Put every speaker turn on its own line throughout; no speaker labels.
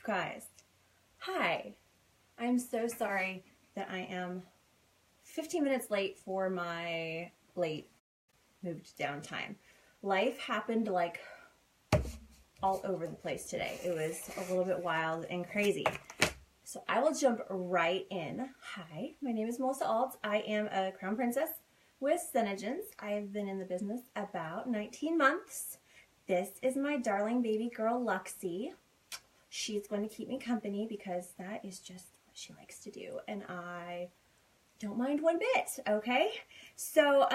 You guys, hi. I'm so sorry that I am 15 minutes late for my moved down time. Life happened like all over the place today. It was a little bit wild and crazy. So I will jump right in. Hi, my name is Melissa Aulds. I am a crown princess with Situational. I have been in the business about 19 months. This is my darling baby girl, Luxie. She's going to keep me company because that is just what she likes to do. And I don't mind one bit, okay? So,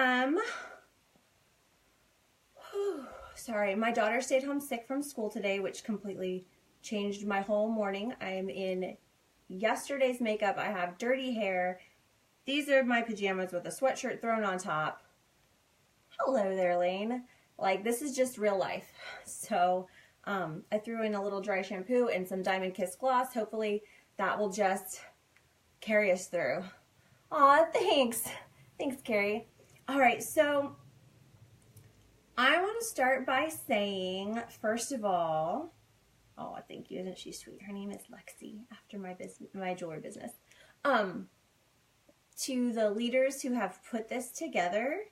sorry, my daughter stayed home sick from school today, which completely changed my whole morning. I'm in yesterday's makeup. I have dirty hair. These are my pajamas with a sweatshirt thrown on top. Hello there, Lane. Like, this is just real life. So, I threw in a little dry shampoo and some Diamond Kiss gloss. Hopefully that will just carry us through. Aw, thanks. Thanks, Carrie. All right, so I want to start by saying, first of all, oh, thank you. Isn't she sweet? Her name is Lexi, after my jewelry business. To the leaders who have put this together,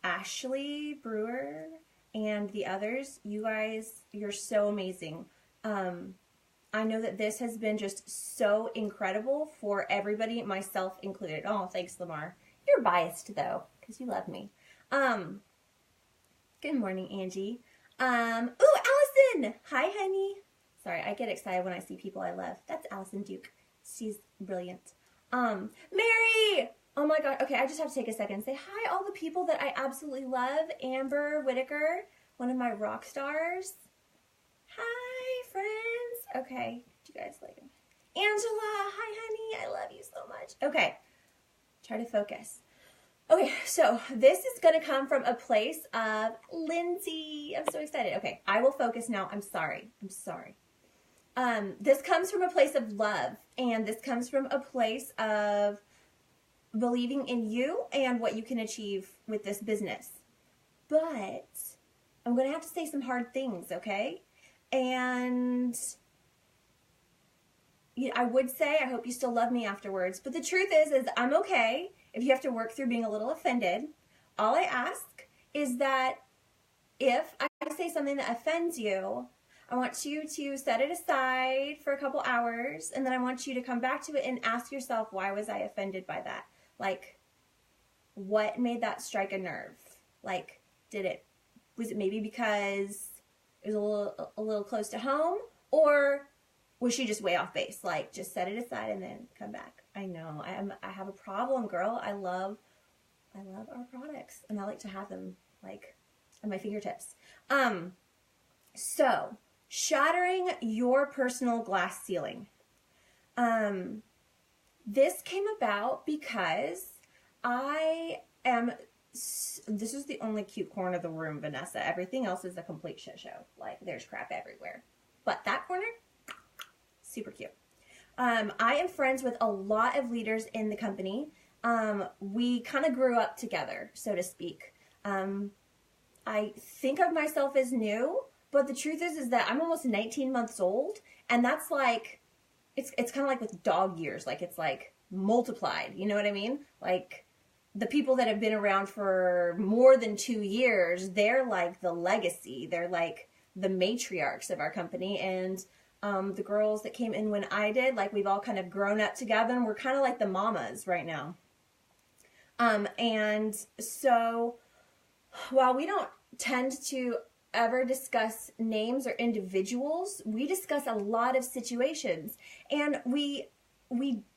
Ashley Brewer and the others, you guys, you're so amazing. I know that this has been just so incredible for everybody, myself included. Oh, thanks, Lamar. You're biased, though, because you love me. Good morning, Angie. Ooh, Allison! Hi, honey. Sorry, I get excited when I see people I love. That's Allison Duke. She's brilliant. Mary! Oh my God. Okay, I just have to take a second and say hi, all the people that I absolutely love. Amber Whitaker, one of my rock stars. Hi, friends. Okay, do you guys like him? Angela, hi, honey. I love you so much. Okay, try to focus. Okay, so this is going to come from a place of Lindsay. I'm so excited. Okay, I will focus now. I'm sorry. This comes from a place of love, and this comes from a place of believing in you and what you can achieve with this business. But I'm going to have to say some hard things, okay? And I would say, I hope you still love me afterwards. But the truth is I'm okay if you have to work through being a little offended. All I ask is that if I say something that offends you, I want you to set it aside for a couple hours, and then I want you to come back to it and ask yourself, why was I offended by that? Like, what made that strike a nerve? Like, was it maybe because it was a little close to home, or was she just way off base? Like, just set it aside and then come back. I know, I have a problem, girl. I love our products, and I like to have them, like, at my fingertips. So, shattering your personal glass ceiling. This came about because this is the only cute corner of the room, Vanessa. Everything else is a complete shit show. Like, there's crap everywhere. But that corner, super cute. I am friends with a lot of leaders in the company. We kind of grew up together, so to speak. I think of myself as new, but the truth is that I'm almost 19 months old, and that's like, it's kind of like with dog years. Like, it's like multiplied, you know what I mean? Like, the people that have been around for more than 2 years, they're like the legacy. They're like the matriarchs of our company. And the girls that came in when I did, like, we've all kind of grown up together, and we're kind of like the mamas right now. And so while we don't tend to ever discuss names or individuals, we discuss a lot of situations, and we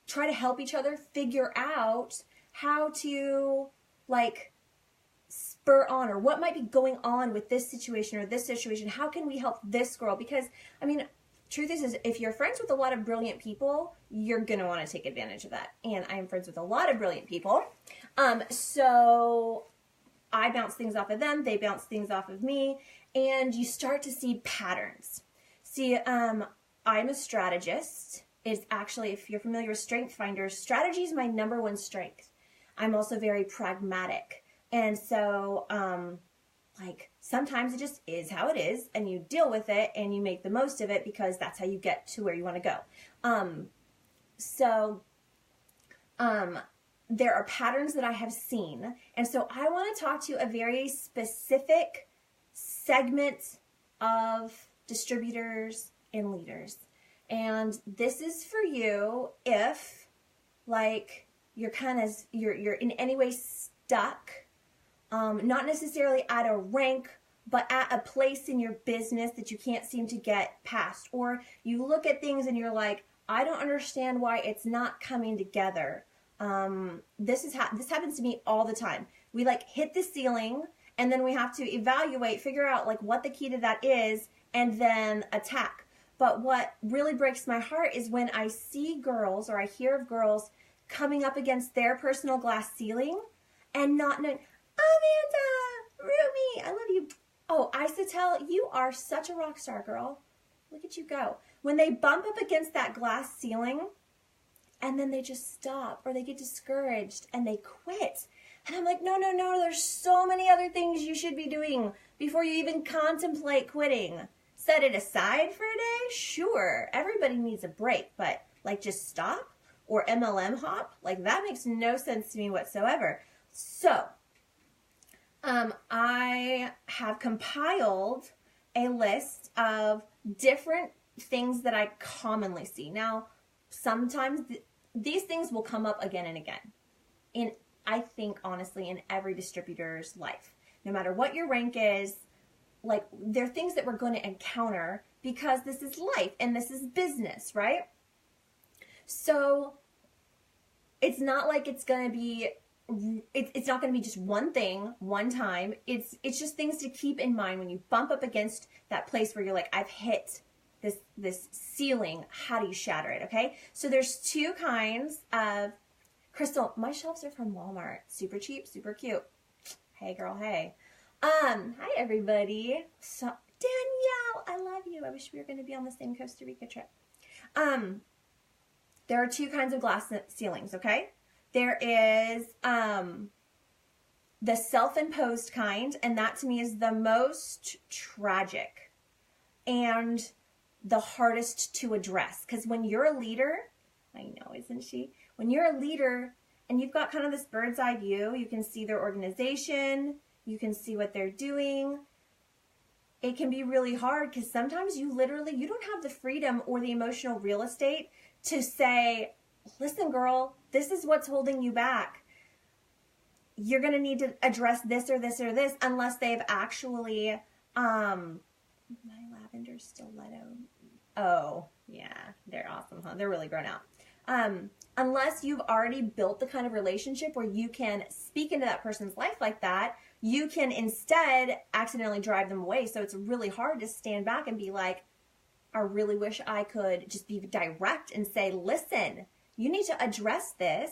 try to help each other figure out how to, like, spur on, or what might be going on with this situation or this situation. How can we help this girl? Because, I mean, truth is if you're friends with a lot of brilliant people, you're going to want to take advantage of that. And I am friends with a lot of brilliant people. So I bounce things off of them. They bounce things off of me. And you start to see patterns. See, I'm a strategist. It's actually, if you're familiar with Strength Finders, strategy is my #1 strength. I'm also very pragmatic. And so, like, Sometimes it just is how it is, and you deal with it and you make the most of it because that's how you get to where you want to go. There are patterns that I have seen, and so I want to talk to a very specific segment of distributors and leaders. And this is for you if, like, you're in any way stuck, not necessarily at a rank, but at a place in your business that you can't seem to get past. Or you look at things and you're like, I don't understand why it's not coming together. This happens to me all the time. We like hit the ceiling, and then we have to evaluate, figure out like what the key to that is, and then attack. But what really breaks my heart is when I see girls, or I hear of girls coming up against their personal glass ceiling and not knowing, Amanda, Rumi, I love you. Oh, Isatel, you are such a rock star, girl. Look at you go. When they bump up against that glass ceiling and then they just stop, or they get discouraged and they quit. And I'm like, no, there's so many other things you should be doing before you even contemplate quitting. Set it aside for a day? Sure, everybody needs a break, but like just stop or MLM hop? Like that makes no sense to me whatsoever. So, I have compiled a list of different things that I commonly see. Now, sometimes these things will come up again and again. I think, honestly, in every distributor's life. No matter what your rank is, like, there are things that we're going to encounter because this is life and this is business, right? So, it's not like it's going to be... It's not going to be just one thing, one time. It's just things to keep in mind when you bump up against that place where you're like, I've hit this ceiling. How do you shatter it, okay? So there's two kinds of... Crystal, my shelves are from Walmart. Super cheap, super cute. Hey, girl, hey. Hi, everybody. So, Danielle, I love you. I wish we were going to be on the same Costa Rica trip. There are two kinds of glass ceilings, okay? There is the self-imposed kind, and that to me is the most tragic and the hardest to address. Because when you're a leader, I know, isn't she? When you're a leader and you've got kind of this bird's eye view, you can see their organization, you can see what they're doing. It can be really hard because sometimes you don't have the freedom or the emotional real estate to say, listen, girl, this is what's holding you back. You're going to need to address this or this or this unless they've actually, my lavender stiletto. Oh, yeah, they're awesome, huh? They're really grown out. Unless you've already built the kind of relationship where you can speak into that person's life like that, you can instead accidentally drive them away. So it's really hard to stand back and be like, I really wish I could just be direct and say, listen, you need to address this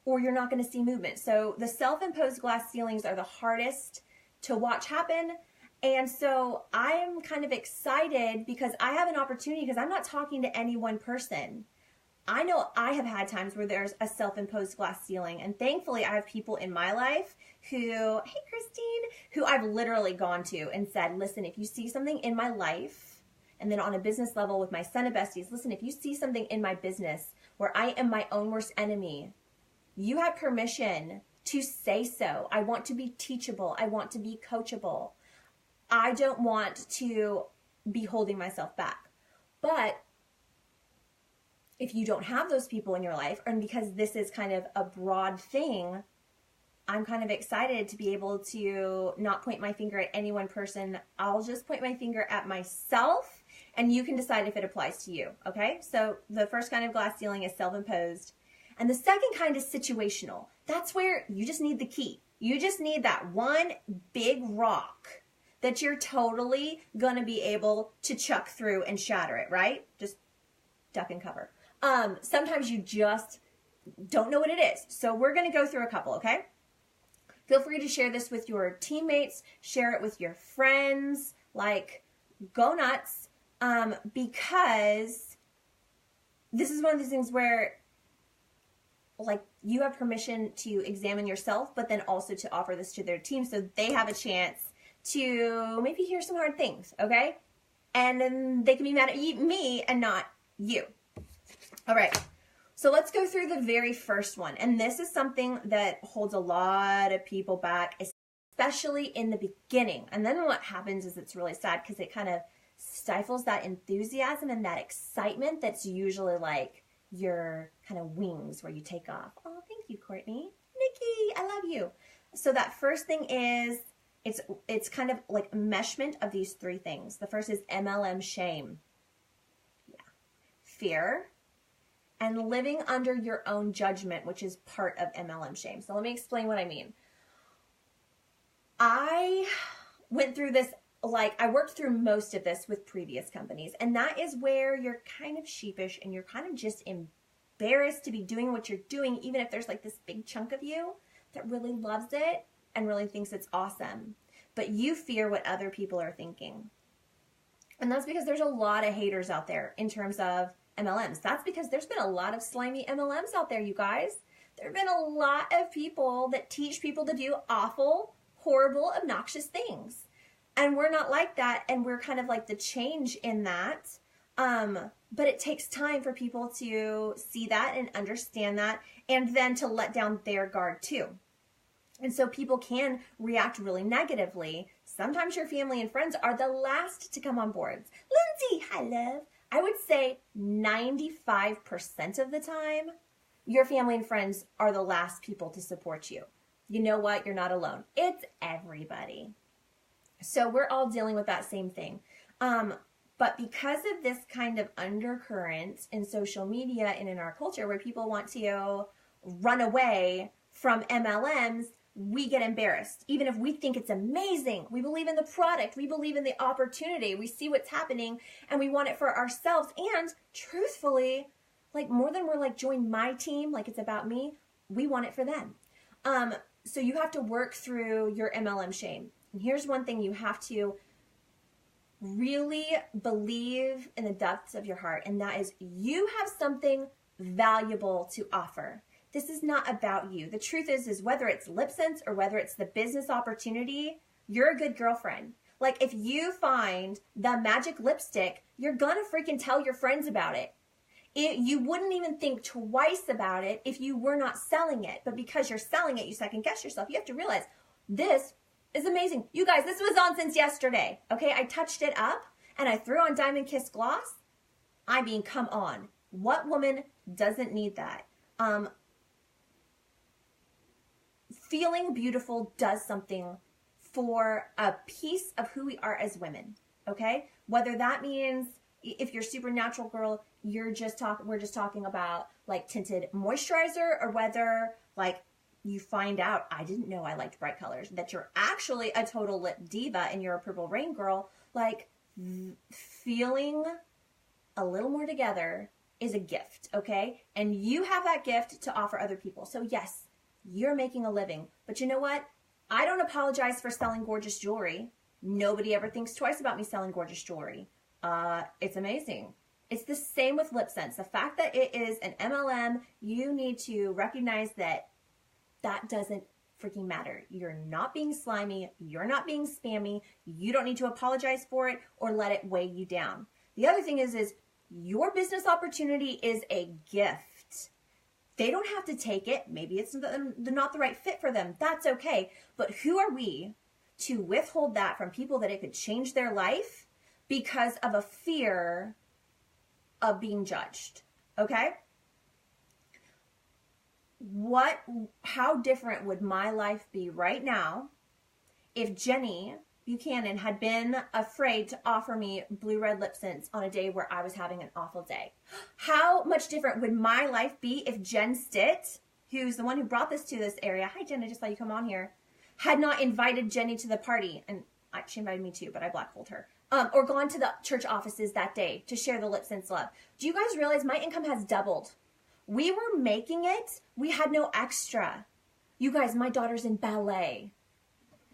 or you're not going to see movement. So the self-imposed glass ceilings are the hardest to watch happen. And so I'm kind of excited because I have an opportunity, because I'm not talking to any one person. I know I have had times where there's a self-imposed glass ceiling, and thankfully I have people in my life who, hey Christine, who I've literally gone to and said, listen, if you see something in my life, and then on a business level with my Senna besties, listen, if you see something in my business where I am my own worst enemy, you have permission to say so. I want to be teachable. I want to be coachable. I don't want to be holding myself back. But if you don't have those people in your life, and because this is kind of a broad thing, I'm kind of excited to be able to not point my finger at any one person. I'll just point my finger at myself, and you can decide if it applies to you, okay? So the first kind of glass ceiling is self-imposed. And the second kind is situational. That's where you just need the key. You just need that one big rock that you're totally going to be able to chuck through and shatter it, right? Just duck and cover. Sometimes you just don't know what it is. So we're going to go through a couple, okay? Feel free to share this with your teammates, share it with your friends, like go nuts, because this is one of these things where like you have permission to examine yourself, but then also to offer this to their team so they have a chance to maybe hear some hard things, okay? And then they can be mad at me and not you. All right, so let's go through the very first one. And this is something that holds a lot of people back, especially in the beginning. And then what happens is it's really sad because it kind of stifles that enthusiasm and that excitement that's usually like your kind of wings where you take off. Oh, thank you, Courtney. Nikki, I love you. So that first thing is, it's kind of like meshment of these three things. The first is MLM shame. Yeah. Fear and living under your own judgment, which is part of MLM shame. So let me explain what I mean. I went through this, I worked through most of this with previous companies, and that is where you're kind of sheepish and you're kind of just embarrassed to be doing what you're doing, even if there's like this big chunk of you that really loves it and really thinks it's awesome. But you fear what other people are thinking. And that's because there's a lot of haters out there in terms of MLMs. That's because there's been a lot of slimy MLMs out there, you guys. There have been a lot of people that teach people to do awful, horrible, obnoxious things. And we're not like that, and we're kind of like the change in that. But it takes time for people to see that and understand that, and then to let down their guard too. And so people can react really negatively. Sometimes your family and friends are the last to come on board. Lindsay, hi love. I would say 95% of the time, your family and friends are the last people to support you. You know what? You're not alone. It's everybody. So we're all dealing with that same thing. But because of this kind of undercurrent in social media and in our culture where people want to run away from MLMs, we get embarrassed. Even if we think it's amazing, we believe in the product, we believe in the opportunity, we see what's happening, and we want it for ourselves. And truthfully, like more than we're like, join my team, like it's about me, we want it for them. So you have to work through your MLM shame. And here's one thing you have to really believe in the depths of your heart, and that is you have something valuable to offer. This is not about you. The truth is whether it's lip sense or whether it's the business opportunity, you're a good girlfriend. Like if you find the magic lipstick, you're gonna freaking tell your friends about it. You wouldn't even think twice about it if you were not selling it. But because you're selling it, you second guess yourself. You have to realize this is amazing. You guys, this was on since yesterday. Okay, I touched it up and I threw on Diamond Kiss gloss. I mean, come on. What woman doesn't need that? Feeling beautiful does something for a piece of who we are as women, okay? Whether that means if you're supernatural girl, we're just talking about like tinted moisturizer, or whether like you find out, I didn't know I liked bright colors, that you're actually a total lip diva and you're a Purple Rain girl, like feeling a little more together is a gift, okay? And you have that gift to offer other people. So yes, you're making a living, but you know what? I don't apologize for selling gorgeous jewelry. Nobody ever thinks twice about me selling gorgeous jewelry. It's amazing. It's the same with lip sense. The fact that it is an MLM, you need to recognize that that doesn't freaking matter. You're not being slimy. You're not being spammy. You don't need to apologize for it or let it weigh you down. The other thing is your business opportunity is a gift. They don't have to take it. Maybe it's not the right fit for them. That's okay. But who are we to withhold that from people that it could change their life because of a fear of being judged? Okay? How different would my life be right now if Jenny Buchanan had been afraid to offer me blue red lip scents on a day where I was having an awful day? How much different would my life be if Jen Stitt, who's the one who brought this to this area, hi Jen, I just saw you come on here, had not invited Jenny to the party? And she invited me too, but I blackholed her. Or gone to the church offices that day to share the lip scents love. Do you guys realize my income has doubled? We were making it. We had no extra. You guys, my daughter's in ballet.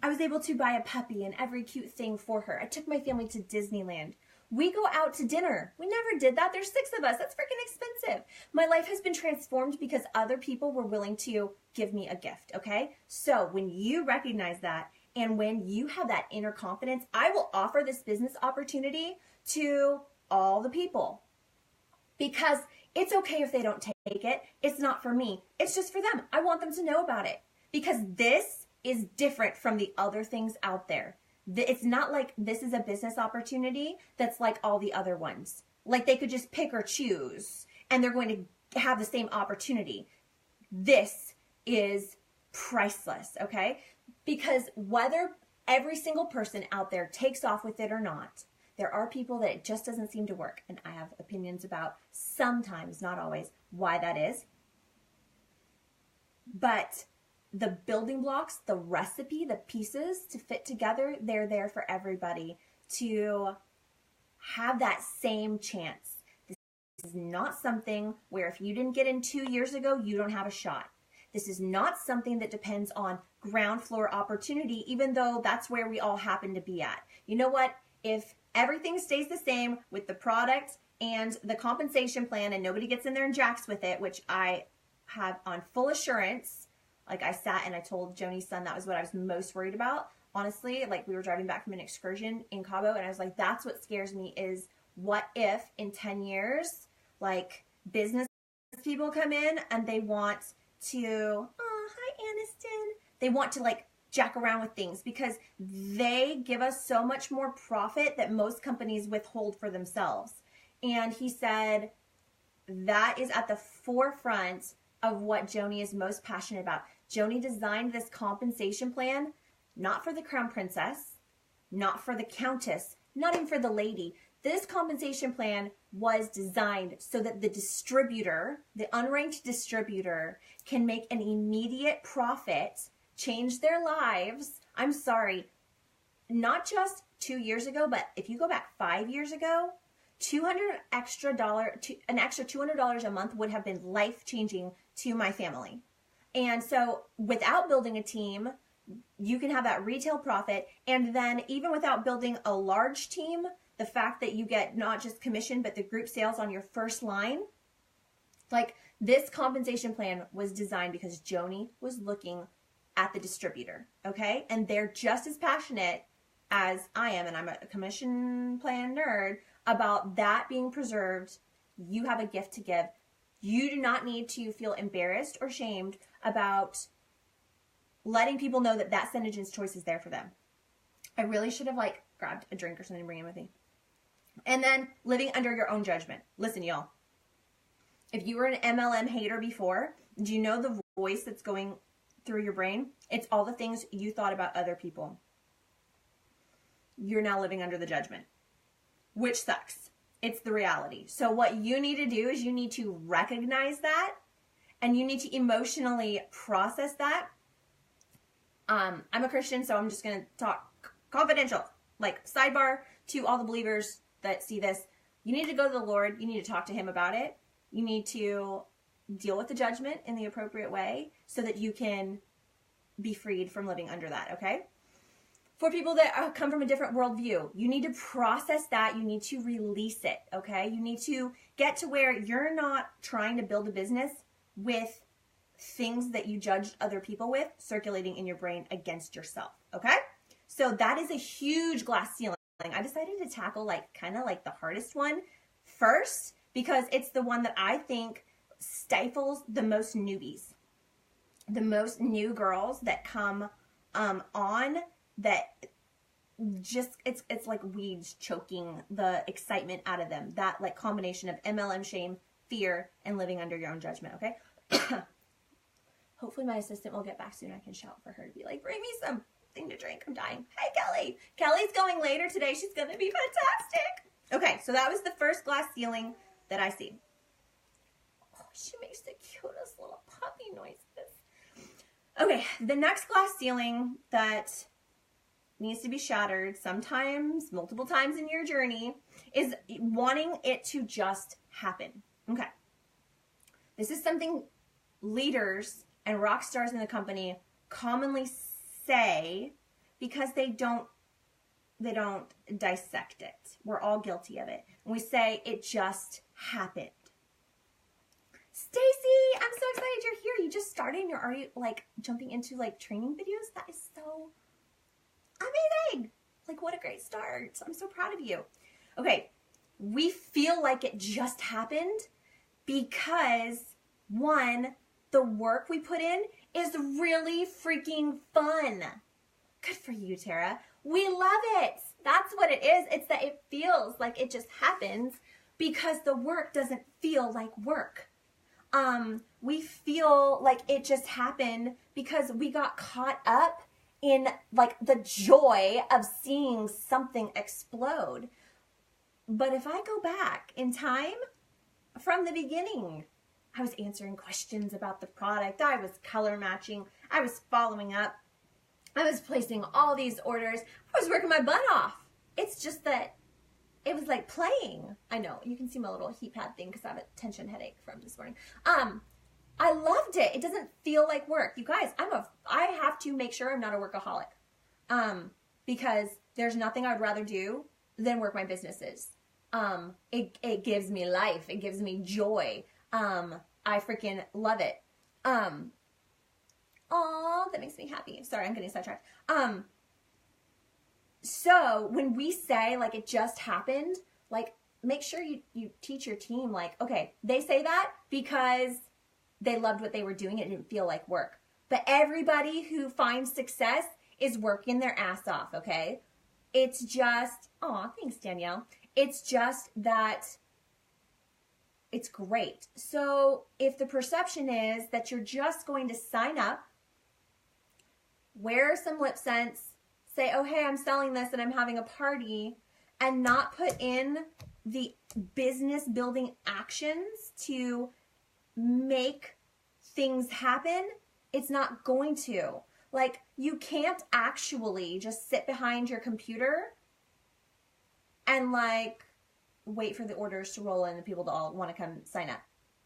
I was able to buy a puppy and every cute thing for her. I took my family to Disneyland. We go out to dinner. We never did that. There's 6 of us. That's freaking expensive. My life has been transformed because other people were willing to give me a gift, okay? So when you recognize that And when you have that inner confidence, I will offer this business opportunity to all the people, because it's okay if they don't take it. It's not for me. It's just for them. I want them to know about it, because this is different from the other things out there. It's not like this is a business opportunity that's like all the other ones. Like they could just pick or choose and they're going to have the same opportunity. This is priceless, okay? Because whether every single person out there takes off with it or not, there are people that it just doesn't seem to work. And I have opinions about sometimes, not always, why that is. But the building blocks, the recipe, the pieces to fit together, they're there for everybody to have that same chance. This is not something where if you didn't get in 2 years ago, you don't have a shot. This is not something that depends on ground floor opportunity, even though that's where we all happen to be at. You know what? If everything stays the same with the product and the compensation plan and nobody gets in there and jacks with it, which I have on full assurance, like I sat and I told Joni's son that was what I was most worried about. Honestly, like we were driving back from an excursion in Cabo and I was like, that's what scares me, is what if in 10 years, like business people come in and they want to, oh, hi Aniston. They want to like jack around with things because they give us so much more profit that most companies withhold for themselves. And he said that is at the forefront of what Joni is most passionate about. Joni designed this compensation plan not for the crown princess, not for the countess, not even for the lady. This compensation plan was designed so that the distributor, the unranked distributor, can make an immediate profit, change their lives. I'm sorry, not just 2 years ago, but if you go back 5 years ago, an extra $200 a month would have been life-changing to my family. And so without building a team, you can have that retail profit. And then even without building a large team, the fact that you get not just commission, but the group sales on your first line, like this compensation plan was designed because Joni was looking at the distributor, okay? And they're just as passionate as I am, and I'm a commission plan nerd, about that being preserved. You have a gift to give. You do not need to feel embarrassed or shamed about letting people know that that Synergence choice is there for them. I really should have like grabbed a drink or something to bring in with me. And then living under your own judgment. Listen, y'all. If you were an MLM hater before, do you know the voice that's going through your brain? It's all the things you thought about other people. You're now living under the judgment, which sucks. It's the reality. So what you need to do is you need to recognize that and you need to emotionally process that. I'm a Christian, so I'm just going to talk confidential, like sidebar to all the believers that see this. You need to go to the Lord. You need to talk to him about it. You need to deal with the judgment in the appropriate way so that you can be freed from living under that, okay? For people that come from a different worldview, you need to process that. You need to release it, okay? You need to get to where you're not trying to build a business with things that you judged other people with circulating in your brain against yourself, okay? So that is a huge glass ceiling. I decided to tackle like kind of like the hardest one first because it's the one that I think stifles the most newbies, the most new girls that come on that just, it's like weeds choking the excitement out of them. That like combination of MLM shame, fear, and living under your own judgment, okay? Hopefully my assistant will get back soon. I can shout for her to be like, bring me something to drink. I'm dying. Hi, Kelly. Kelly's going later today. She's going to be fantastic. Okay, so that was the first glass ceiling that I see. Oh, she makes the cutest little puppy noises. Okay, the next glass ceiling that needs to be shattered sometimes, multiple times in your journey, is wanting it to just happen. Okay. This is something leaders and rock stars in the company commonly say because they don't dissect it. We're all guilty of it. And we say it just happened. Stacy, I'm so excited you're here. You just started and you're already like jumping into like training videos. That is so Amazing. Like, what a great start. I'm so proud of you. Okay. We feel like it just happened because, one, the work we put in is really freaking fun. Good for you, Tara. We love it. That's what it is. It's that it feels like it just happens because the work doesn't feel like work. We feel like it just happened because we got caught up in like the joy of seeing something explode. But if I go back in time from the beginning, I was answering questions about the product. I was color matching. I was following up. I was placing all these orders. I was working my butt off. It's just that it was like playing. I know, you can see my little heat pad thing because I have a tension headache from this morning. I loved it. It doesn't feel like work. You guys, I have to make sure I'm not a workaholic. Because there's nothing I'd rather do than work my businesses. It gives me life. It gives me joy. I freaking love it. Aw, that makes me happy. Sorry, I'm getting sidetracked. So when we say like it just happened, like make sure you teach your team like, okay, they say that because they loved what they were doing. It didn't feel like work. But everybody who finds success is working their ass off, okay? It's just, aw, thanks, Danielle. It's just that it's great. So if the perception is that you're just going to sign up, wear some lip scents, say, oh, hey, I'm selling this and I'm having a party, and not put in the business building actions to make things happen, it's not going to. Like, you can't actually just sit behind your computer and like wait for the orders to roll in and people to all want to come sign up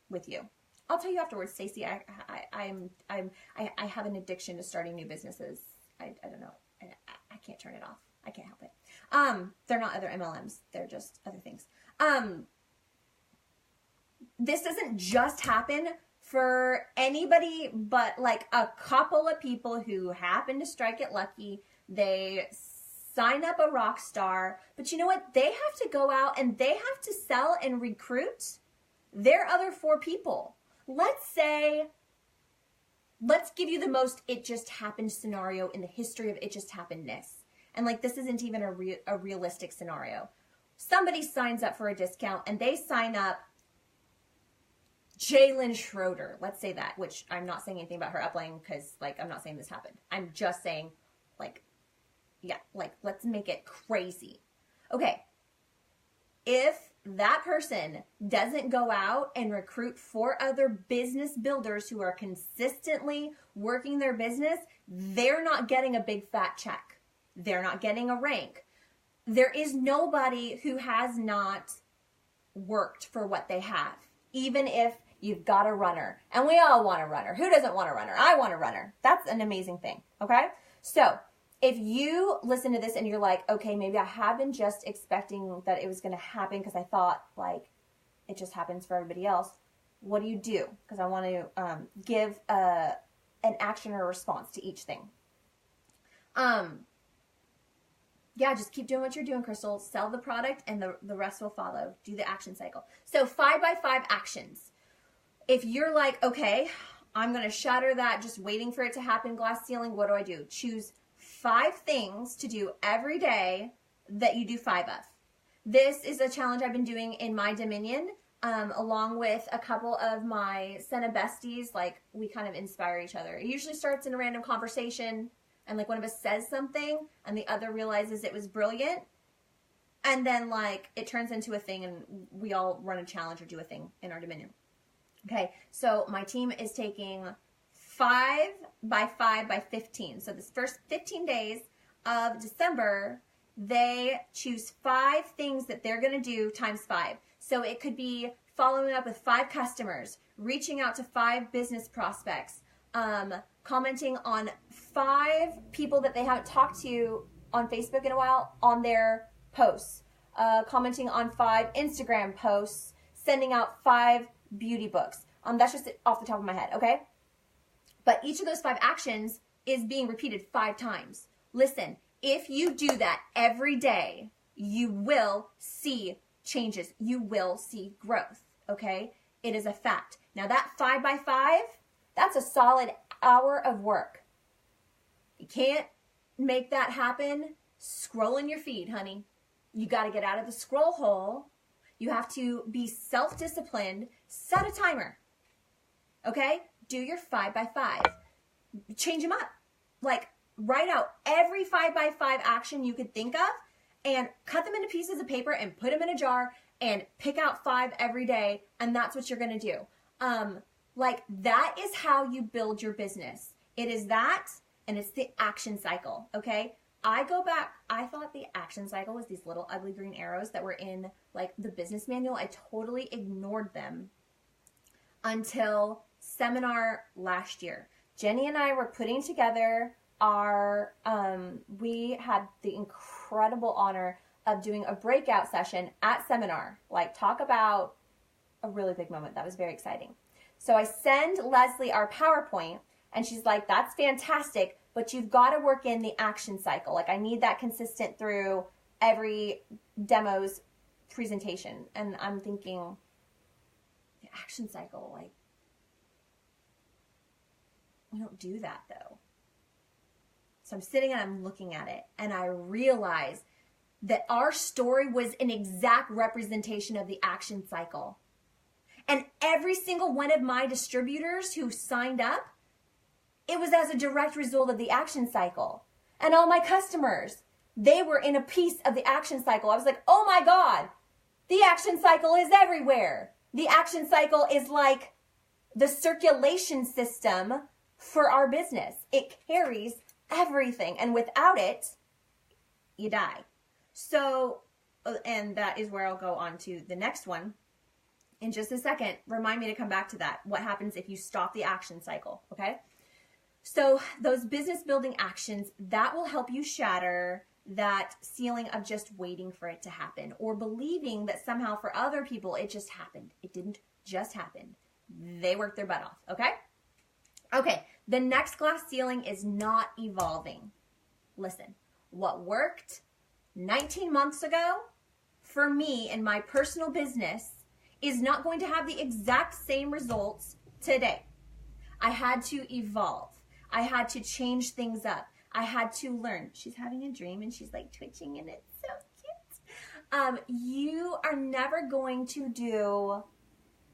with you. I'll tell you afterwards, Stacey. I have an addiction to starting new businesses. I don't know. I can't turn it off. I can't help it. They're not other MLMs. They're just other things. This doesn't just happen for anybody but like a couple of people who happen to strike it lucky. They sign up a rock star, but you know what? They have to go out and they have to sell and recruit their other 4 people. Let's give you the most it just happened scenario in the history of it just happenedness. And like, this isn't even a realistic scenario. Somebody signs up for a discount and they sign up Jalen Schroeder. Let's say that, which I'm not saying anything about her upline because like, I'm not saying this happened. I'm just saying like, yeah, like let's make it crazy. Okay. If that person doesn't go out and recruit 4 other business builders who are consistently working their business, they're not getting a big fat check. They're not getting a rank. There is nobody who has not worked for what they have, even if you've got a runner. And we all want a runner. Who doesn't want a runner? I want a runner. That's an amazing thing, okay? So if you listen to this and you're like, okay, maybe I have been just expecting that it was going to happen because I thought like it just happens for everybody else. What do you do? Because I want to give an action or a response to each thing. Yeah, just keep doing what you're doing, Crystal. Sell the product and the rest will follow. Do the action cycle. So 5x5 actions. If you're like, okay, I'm going to shatter that, just waiting for it to happen, glass ceiling, what do I do? Choose 5 things to do every day that you do 5 of. This is a challenge I've been doing in my Dominion, along with a couple of my Senna besties. Like, we kind of inspire each other. It usually starts in a random conversation, and like one of us says something, and the other realizes it was brilliant, and then like it turns into a thing, and we all run a challenge or do a thing in our Dominion. Okay, so my team is taking 5x5x15. So this first 15 days of December, they choose 5 things that they're going to do times 5. So it could be following up with 5 customers, reaching out to 5 business prospects, commenting on 5 people that they haven't talked to on Facebook in a while on their posts, commenting on 5 Instagram posts, sending out 5 beauty books. That's just off the top of my head, okay? But each of those 5 actions is being repeated 5 times. Listen, If you do that every day, you will see changes. You will see growth, okay? It is a fact. Now that 5 by 5, that's a solid hour of work. You can't make that happen scrolling your feed, honey. You got to get out of the scroll hole. You have to be self-disciplined. Set a timer, okay? Do your 5 by 5. Change them up. Like, write out every 5 by 5 action you could think of and cut them into pieces of paper and put them in a jar and pick out 5 every day, and that's what you're going to do. Like, that is how you build your business. It is that, and it's the action cycle, okay? I go back, I thought the action cycle was these little ugly green arrows that were in, like, the business manual. I totally ignored them until seminar last year. Jenny and I were putting together our, we had the incredible honor of doing a breakout session at seminar. Like, talk about a really big moment. That was very exciting. So I send Leslie our PowerPoint, and she's like, that's fantastic, but you've got to work in the action cycle. Like, I need that consistent through every demo's presentation. And I'm thinking, the action cycle, like, we don't do that though. So I'm sitting and I'm looking at it, and I realize that our story was an exact representation of the action cycle. And every single one of my distributors who signed up, it was as a direct result of the action cycle. And all my customers, they were in a piece of the action cycle. I was like, oh my God, the action cycle is everywhere. The action cycle is like the circulation system for our business. It carries everything. And without it, you die. So, and that is where I'll go on to the next one in just a second. Remind me to come back to that. What happens if you stop the action cycle, okay? So those business building actions, that will help you shatter that ceiling of just waiting for it to happen, or believing that somehow for other people it just happened. It didn't just happen. They worked their butt off, okay? Okay, the next glass ceiling is not evolving. Listen, what worked 19 months ago for me in my personal business is not going to have the exact same results today. I had to evolve. I had to change things up. I had to learn. She's having a dream and she's like twitching and it's so cute. You are never going to do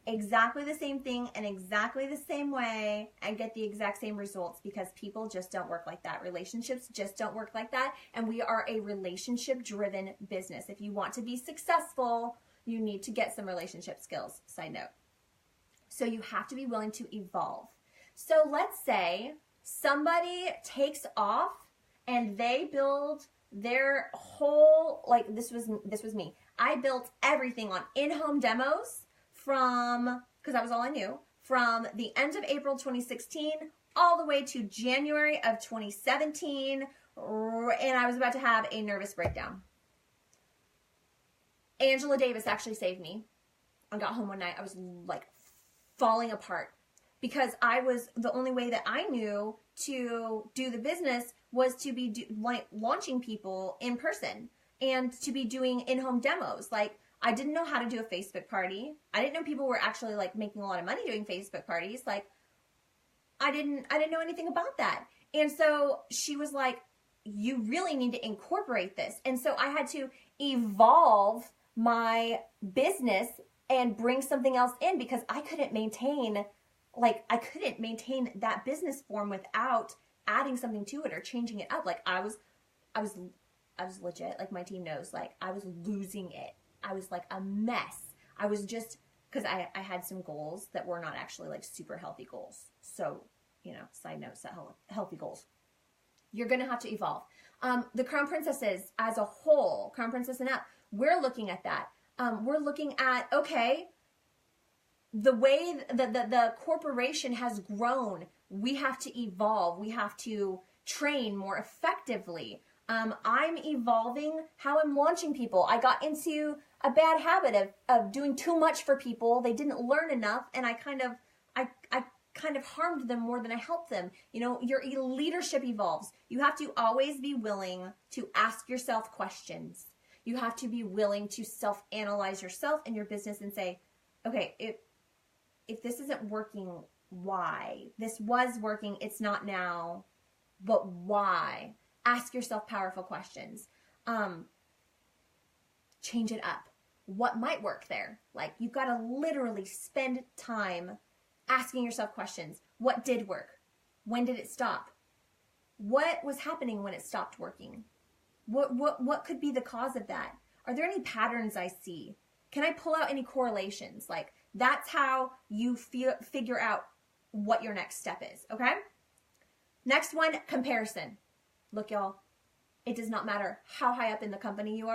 exactly the same thing in exactly the same way and get the exact same results, because people just don't work like that. Relationships just don't work like that. And we are a relationship-driven business. If you want to be successful, you need to get some relationship skills. Side note. So you have to be willing to evolve. So let's say somebody takes off and they build their whole, like this was me. I built everything on in-home demos from, because that was all I knew, from the end of April 2016 all the way to January of 2017, and I was about to have a nervous breakdown. Angela Davis actually saved me. I got home one night, I was like falling apart, because I was, the only way that I knew to do the business was to be launching people in person and to be doing in-home demos. Like, I didn't know how to do a Facebook party. I didn't know people were actually like making a lot of money doing Facebook parties. Like, I didn't know anything about that. And so she was like, you really need to incorporate this. And so I had to evolve my business and bring something else in, because I couldn't maintain that business form without adding something to it or changing it up. Like, I was legit, like my team knows, like I was losing it. I was like a mess. I was just, because I had some goals that were not actually like super healthy goals. So, you know, side note, set healthy goals. You're going to have to evolve. The Crown Princesses as a whole, Crown Princess and up, we're looking at that. We're looking at, okay, the way the corporation has grown, we have to evolve. We have to train more effectively. I'm evolving how I'm launching people. I got into a bad habit of doing too much for people. They didn't learn enough, and I kind of kind of harmed them more than I helped them. You know, your leadership evolves. You have to always be willing to ask yourself questions. You have to be willing to self-analyze yourself and your business and say, okay, if this isn't working, why? This was working, it's not now, but why? Ask yourself powerful questions. Change it up. What might work there? Like, you've got to literally spend time asking yourself questions. What did work? When did it stop? What was happening when it stopped working? What could be the cause of that? Are there any patterns I see? Can I pull out any correlations? Like, that's how you figure out what your next step is, okay? Next one, comparison. Look, y'all, it does not matter how high up in the company you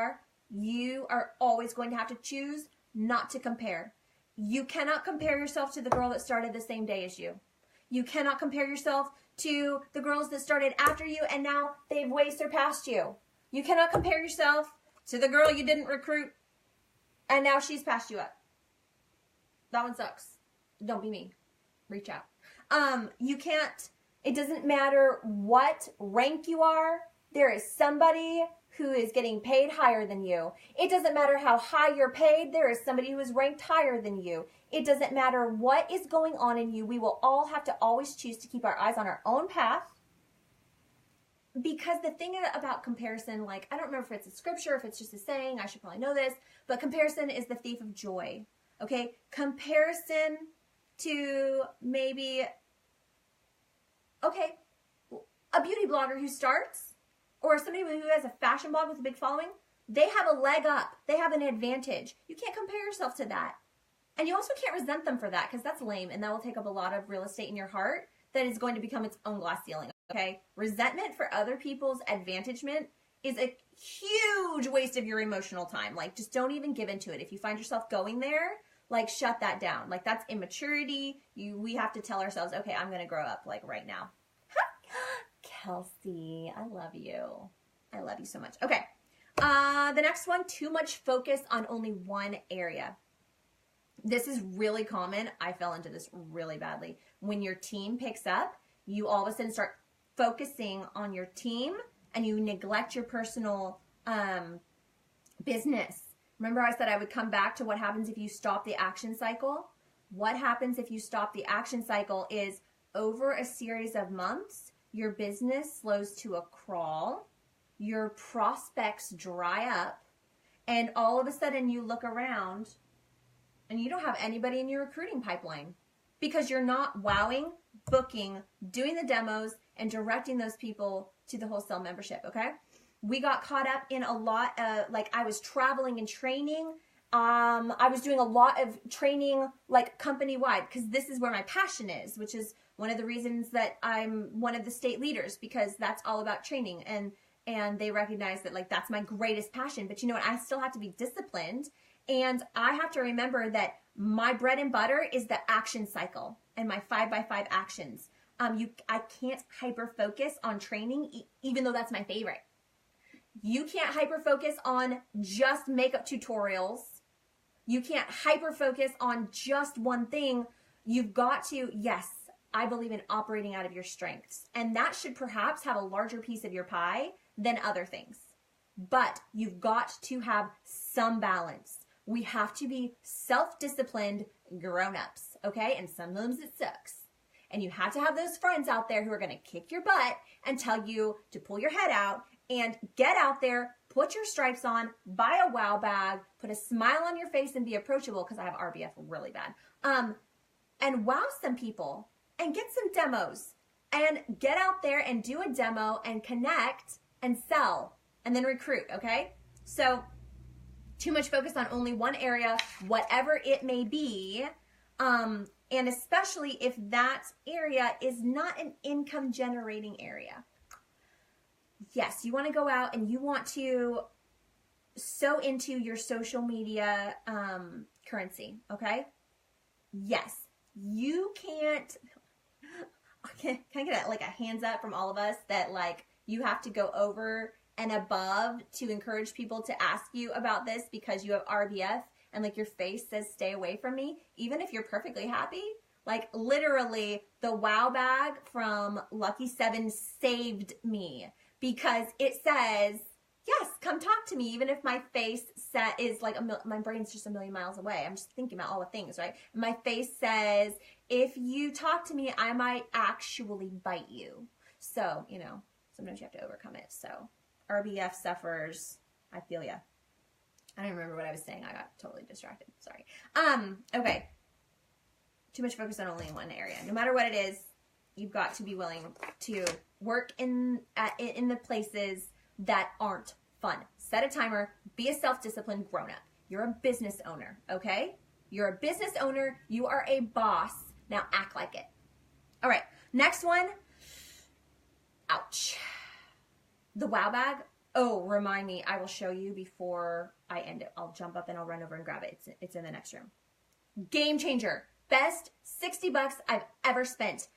are always going to have to choose not to compare. You cannot compare yourself to the girl that started the same day as you. You cannot compare yourself to the girls that started after you and now they've way surpassed you. You cannot compare yourself to the girl you didn't recruit and now she's passed you up. That one sucks. Don't be me. Reach out. You can't, it doesn't matter what rank you are. There is somebody who is getting paid higher than you. It doesn't matter how high you're paid. There is somebody who is ranked higher than you. It doesn't matter what is going on in you. We will all have to always choose to keep our eyes on our own path. Because the thing about comparison, like, I don't remember if it's a scripture, if it's just a saying, I should probably know this, but comparison is the thief of joy. Okay? Comparison to maybe, okay, a beauty blogger who starts, or somebody who has a fashion blog with a big following, they have a leg up. They have an advantage. You can't compare yourself to that. And you also can't resent them for that because that's lame and that will take up a lot of real estate in your heart that is going to become its own glass ceiling, okay? Resentment for other people's advantagement is a huge waste of your emotional time. Like, just don't even give into it. If you find yourself going there, like, shut that down. Like, that's immaturity. We have to tell ourselves, okay, I'm going to grow up, like, right now. Kelsey, I love you. I love you so much. Okay. The next one, too much focus on only one area. This is really common. I fell into this really badly. When your team picks up, you all of a sudden start focusing on your team and you neglect your personal business. Remember I said I would come back to what happens if you stop the action cycle? What happens if you stop the action cycle is over a series of months, your business slows to a crawl, your prospects dry up, and all of a sudden you look around and you don't have anybody in your recruiting pipeline because you're not wowing, booking, doing the demos, and directing those people to the wholesale membership, okay? We got caught up in a lot of, like, I was traveling and training. I was doing a lot of training, like, company-wide, because this is where my passion is, which is one of the reasons that I'm one of the state leaders, because that's all about training. And they recognize that, like, that's my greatest passion. But you know what? I still have to be disciplined. And I have to remember that my bread and butter is the action cycle and my 5x5 actions. I can't hyper-focus on training, even though that's my favorite. You can't hyper-focus on just makeup tutorials. You can't hyper-focus on just one thing. You've got to, yes, I believe in operating out of your strengths. And that should perhaps have a larger piece of your pie than other things. But you've got to have some balance. We have to be self-disciplined grown-ups, okay? And sometimes it sucks. And you have to have those friends out there who are going to kick your butt and tell you to pull your head out and get out there, put your stripes on, buy a wow bag, put a smile on your face and be approachable, because I have RBF really bad. And wow some people and get some demos and get out there and do a demo and connect and sell and then recruit, okay? So too much focus on only one area, whatever it may be, and especially if that area is not an income generating area. Yes, you want to go out and you want to sow into your social media currency, okay? Yes, you can't, can I get like a hands up from all of us that, like, you have to go over and above to encourage people to ask you about this because you have RBF and, like, your face says stay away from me, even if you're perfectly happy? Like literally the wow bag from Lucky 7 saved me because it says, yes, come talk to me. Even if my face set is like, my brain's just a million miles away. I'm just thinking about all the things, right? My face says, if you talk to me, I might actually bite you. So, you know, sometimes you have to overcome it. So RBF suffers. I feel ya. I don't remember what I was saying. I got totally distracted. Sorry. Okay. Too much focus on only one area. No matter what it is, you've got to be willing to work in the places that aren't fun. Set a timer. Be a self-disciplined grown-up. You're a business owner, okay? You're a business owner. You are a boss. Now act like it. All right. Next one. Ouch. The wow bag. Oh, remind me. I will show you before I end it. I'll jump up and I'll run over and grab it. It's in the next room. Game changer. Best $60 I've ever spent.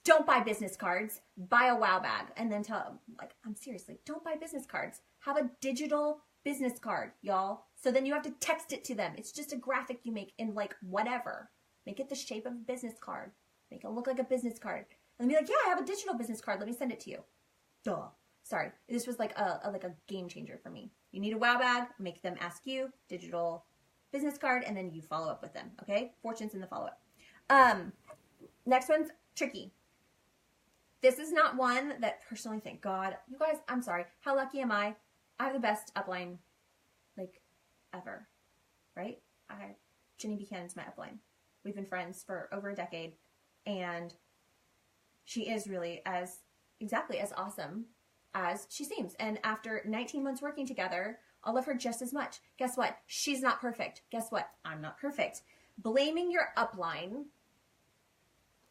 Don't buy business cards. Buy a wow bag. And then tell them, like, I'm seriously, don't buy business cards. Have a digital business card, y'all. So then you have to text it to them. It's just a graphic you make in like whatever. Make it the shape of a business card. Make it look like a business card. And be like, yeah, I have a digital business card. Let me send it to you. Duh. Sorry. This was like a game changer for me. You need a wow bag. Make them ask you. Digital business card. And then you follow up with them. Okay? Fortune's in the follow-up. Next one's tricky. This is not one that personally, thank God. You guys, I'm sorry. How lucky am I? I have the best upline, like, ever. Right? Jenny Buchanan's my upline. We've been friends for over a decade. And she is really exactly as awesome as she seems. And after 19 months working together, I'll love her just as much. Guess what? She's not perfect. Guess what? I'm not perfect. Blaming your upline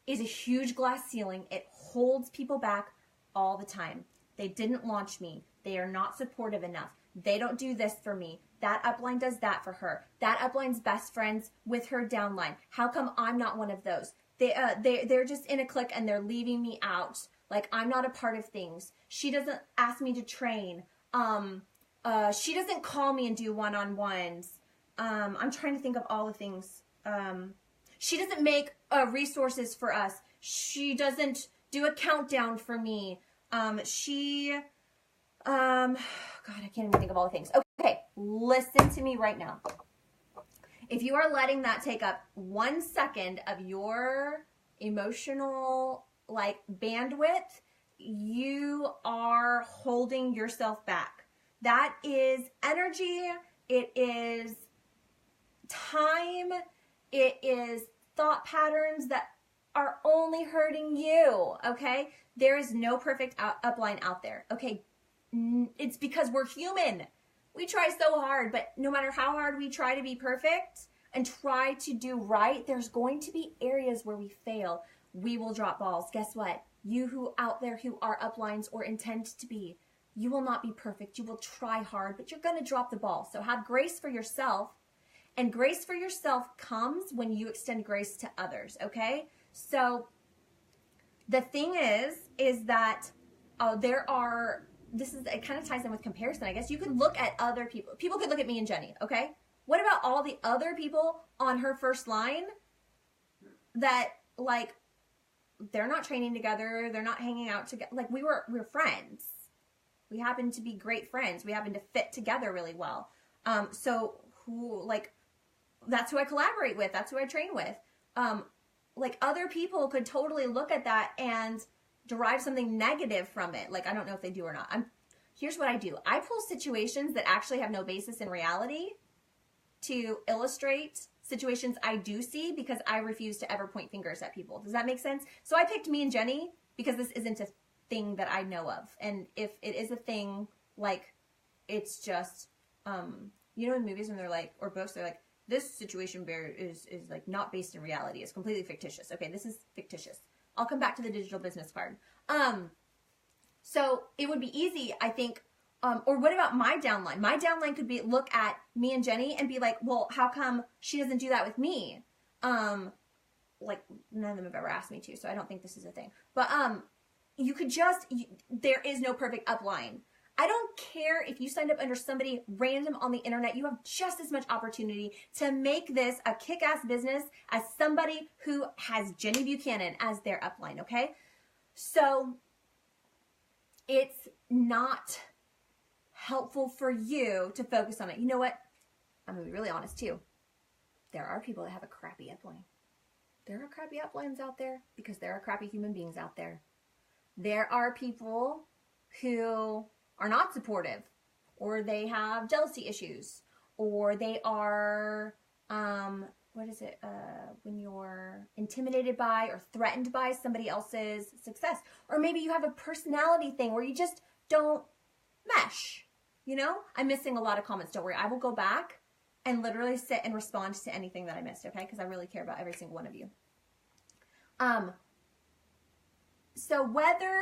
is a huge glass ceiling. It holds people back all the time. They didn't launch me. They are not supportive enough. They don't do this for me. That upline does that for her. That upline's best friends with her downline. How come I'm not one of those? They're just in a clique and they're leaving me out. Like, I'm not a part of things. She doesn't ask me to train. She doesn't call me and do one-on-ones. I'm trying to think of all the things. She doesn't make resources for us. She doesn't do a countdown for me. God, I can't even think of all the things. Okay, listen to me right now. If you are letting that take up 1 second of your emotional, like, bandwidth, you are holding yourself back. That is energy. It is time. It is thought patterns that are only hurting you, okay? There is no perfect upline out there, okay? It's because we're human. We try so hard, but no matter how hard we try to be perfect and try to do right, there's going to be areas where we fail. We will drop balls. Guess what? You who out there who are uplines or intend to be, you will not be perfect. You will try hard, but you're going to drop the ball. So have grace for yourself. And grace for yourself comes when you extend grace to others, okay? So the thing is that it kind of ties in with comparison, I guess. You could look at other people. People could look at me and Jenny, okay? What about all the other people on her first line that, like, they're not training together, they're not hanging out together. Like, we're friends. We happen to be great friends. We happen to fit together really well. So that's who I collaborate with. That's who I train with. Like, other people could totally look at that and derive something negative from it. Like, I don't know if they do or not. Here's what I do. I pull situations that actually have no basis in reality to illustrate situations I do see because I refuse to ever point fingers at people. Does that make sense? So I picked me and Jenny because this isn't a thing that I know of. And if it is a thing, like, it's just, you know, in movies when they're like, or books, they're like, this situation is like not based in reality. It's completely fictitious. Okay, this is fictitious. I'll come back to the digital business card. So it would be easy, I think, or what about my downline? My downline could look at me and Jenny and be like, well, how come she doesn't do that with me? Like, none of them have ever asked me to, so I don't think this is a thing. But you could there is no perfect upline. I don't care if you signed up under somebody random on the internet. You have just as much opportunity to make this a kick-ass business as somebody who has Jenny Buchanan as their upline, okay? So it's not helpful for you to focus on it. You know what? I'm going to be really honest too. There are people that have a crappy upline. There are crappy uplines out there because there are crappy human beings out there. There are people who are not supportive, or they have jealousy issues, or they are, when you're intimidated by or threatened by somebody else's success. Or maybe you have a personality thing where you just don't mesh, you know? I'm missing a lot of comments, don't worry. I will go back and literally sit and respond to anything that I missed, okay? Because I really care about every single one of you. So whether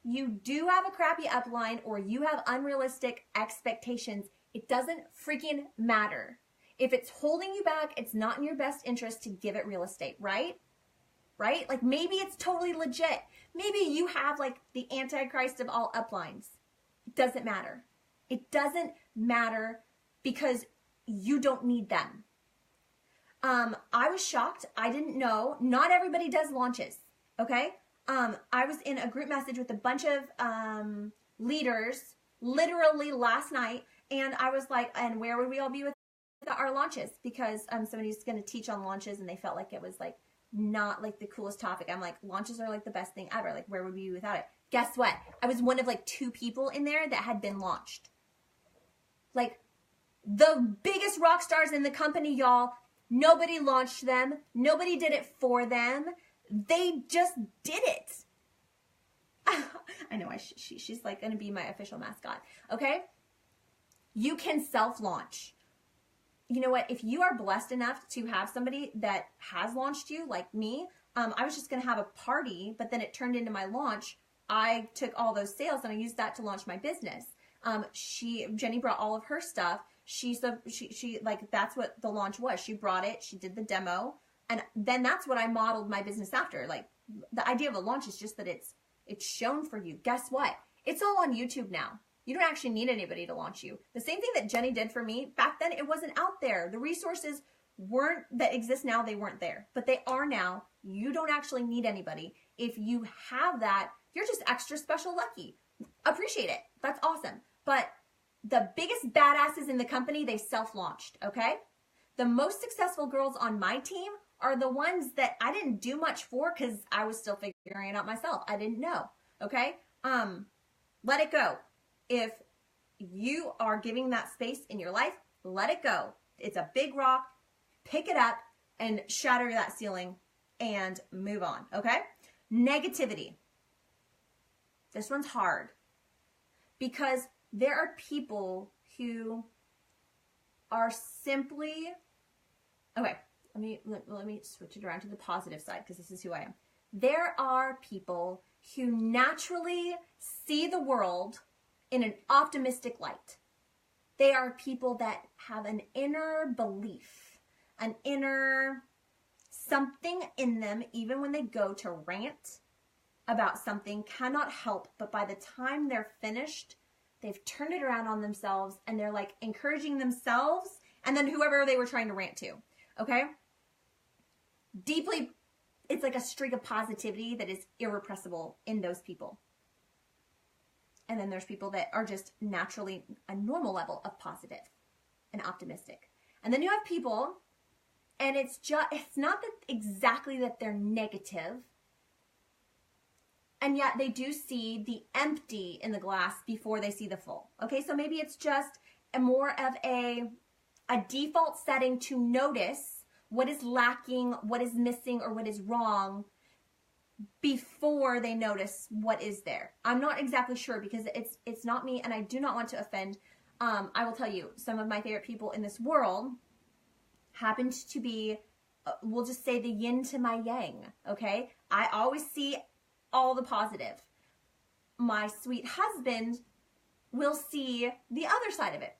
you do have a crappy upline or you have unrealistic expectations, it doesn't freaking matter. If it's holding you back, it's not in your best interest to give it real estate, right? Right? Like maybe it's totally legit. Maybe you have like the antichrist of all uplines. It doesn't matter. It doesn't matter because you don't need them. I was shocked. I didn't know. Not everybody does launches, okay? I was in a group message with a bunch of leaders literally last night, and I was like, and where would we all be with our launches? Because somebody's going to teach on launches, and they felt like it was like not like the coolest topic. I'm like, launches are like the best thing ever. Like, where would we be without it? Guess what? I was one of like 2 people in there that had been launched. Like, the biggest rock stars in the company, y'all, nobody launched them. Nobody did it for them. They just did it. I know, she's like going to be my official mascot, okay? You can self-launch. You know what? If you are blessed enough to have somebody that has launched you, like me, I was just going to have a party, but then it turned into my launch. I took all those sales and I used that to launch my business. Jenny brought all of her stuff. She like, that's what the launch was. She brought it, she did the demo, and then that's what I modeled my business after. Like, the idea of a launch is just that it's shown for you. Guess what? It's all on YouTube now. You don't actually need anybody to launch you. The same thing that Jenny did for me, back then it wasn't out there. The resources that exist now, they weren't there, but they are now. You don't actually need anybody. If you have that, you're just extra special lucky. Appreciate it. That's awesome. But the biggest badasses in the company, they self-launched, okay? The most successful girls on my team are the ones that I didn't do much for because I was still figuring it out myself. I didn't know, okay? Let it go. If you are giving that space in your life, let it go. It's a big rock. Pick it up and shatter that ceiling and move on, okay? Negativity. This one's hard because there are people who are simply, okay, let me switch it around to the positive side because this is who I am. There are people who naturally see the world in an optimistic light. They are people that have an inner belief, an inner something in them, even when they go to rant about something, cannot help but by the time they're finished, they've turned it around on themselves and they're like encouraging themselves and then whoever they were trying to rant to, okay? Deeply, it's like a streak of positivity that is irrepressible in those people. And then there's people that are just naturally a normal level of positive and optimistic. And then you have people, and it's not that exactly that they're negative, and yet they do see the empty in the glass before they see the full. Okay, so maybe it's just more of a default setting to notice what is lacking, what is missing, or what is wrong before they notice what is there. I'm not exactly sure because it's not me, and I do not want to offend. I will tell you, some of my favorite people in this world happened to be, we'll just say, the yin to my yang, okay? I always see all the positive. My sweet husband will see the other side of it.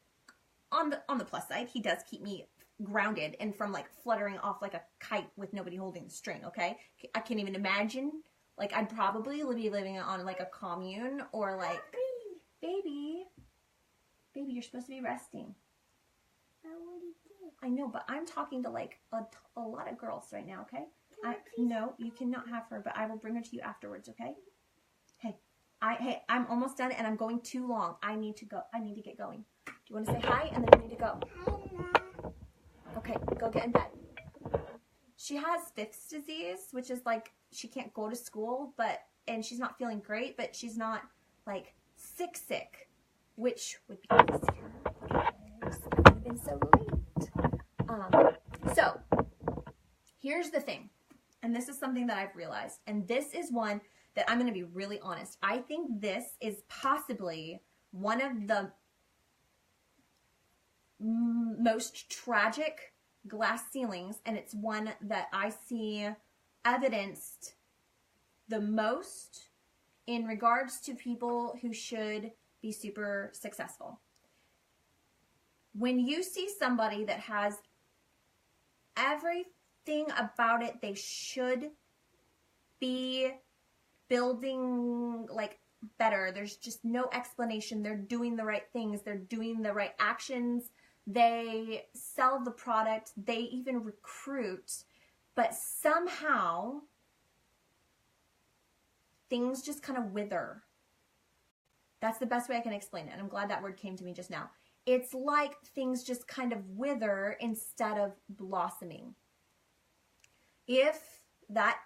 On the plus side, he does keep me grounded and from like fluttering off like a kite with nobody holding the string, okay? I can't even imagine. Like, I'd probably be living on like a commune or like, baby, Baby, you're supposed to be resting.
I already did.
I know, but I'm talking to like a lot of girls right now, okay? No, you cannot have her, but I will bring her to you afterwards, okay? Hey, I'm almost done and I'm going too long. I need to go. I need to get going. Do you want to say hi and then you need to go? Okay, go get in bed. She has Fifth's disease, which is like she can't go to school, and she's not feeling great, but she's not like sick, which would be easier because I would have been so late. So here's the thing, and this is something that I've realized, and this is one that I'm going to be really honest. I think this is possibly one of the most tragic glass ceilings, and it's one that I see evidenced the most in regards to people who should be super successful. When you see somebody that has everything about it they should be building like better, there's just no explanation, they're doing the right things, they're doing the right actions, they sell the product, they even recruit, but somehow things just kind of wither. That's the best way I can explain it, and I'm glad that word came to me just now. It's like things just kind of wither instead of blossoming. If that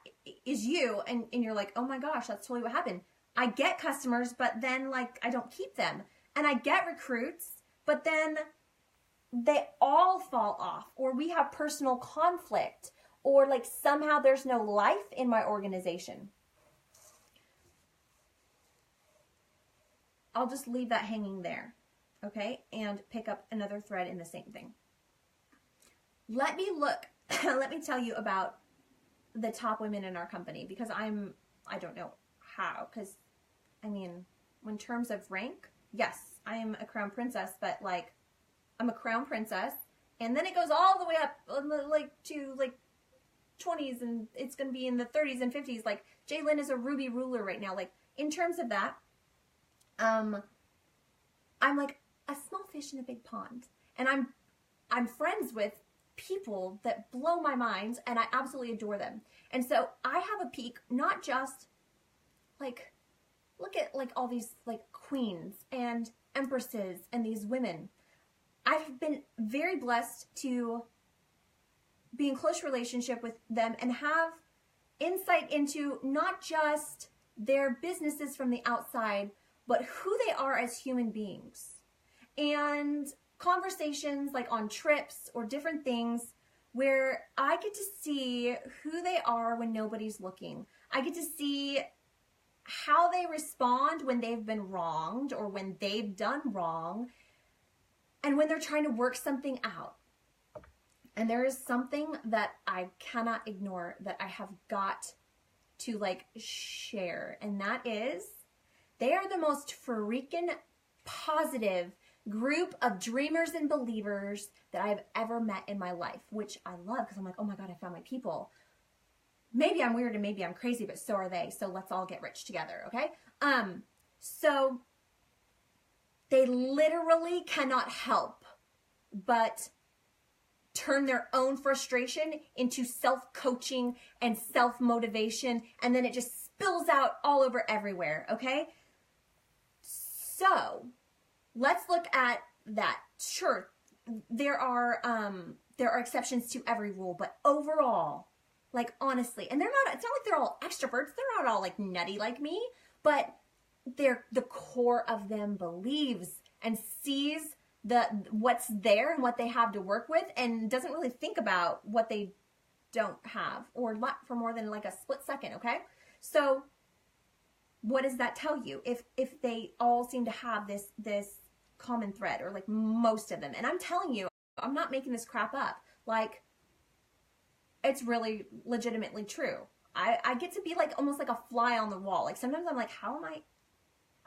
is you and you're like, oh my gosh, that's totally what happened. I get customers, but then like I don't keep them. And I get recruits, but then they all fall off, or we have personal conflict, or like somehow there's no life in my organization. I'll just leave that hanging there, okay? And pick up another thread in the same thing. Let me tell you about the top women in our company, because I don't know how, because I mean, in terms of rank, yes, I am a crown princess, but like I'm a crown princess, and then it goes all the way up like to like 20s, and it's going to be in the 30s and 50s. Like Jalen is a ruby ruler right now. Like in terms of that, I'm like a small fish in a big pond, and I'm friends with people that blow my mind, and I absolutely adore them. And so I have a peak, not just like, look at like all these like queens and empresses and these women. I've been very blessed to be in close relationship with them and have insight into not just their businesses from the outside, but who they are as human beings. And conversations like on trips or different things where I get to see who they are when nobody's looking. I get to see how they respond when they've been wronged or when they've done wrong, and when they're trying to work something out. And there is something that I cannot ignore that I have got to like share, and that is they are the most freaking positive group of dreamers and believers that I've ever met in my life, which I love because I'm like, oh my God, I found my people. Maybe I'm weird and maybe I'm crazy, but so are they. So let's all get rich together, okay? So they literally cannot help but turn their own frustration into self-coaching and self-motivation, and then it just spills out all over everywhere, okay? So let's look at that. Sure, there are exceptions to every rule, but overall, like honestly, and it's not like they're all extroverts, they're not all like nutty like me, but the core of them believes and sees what's there and what they have to work with, and doesn't really think about what they don't have, or not for more than like a split second, okay? So what does that tell you? If they all seem to have this common thread, or like most of them, and I'm telling you, I'm not making this crap up, like it's really legitimately true. I get to be like almost like a fly on the wall. Like sometimes I'm like, how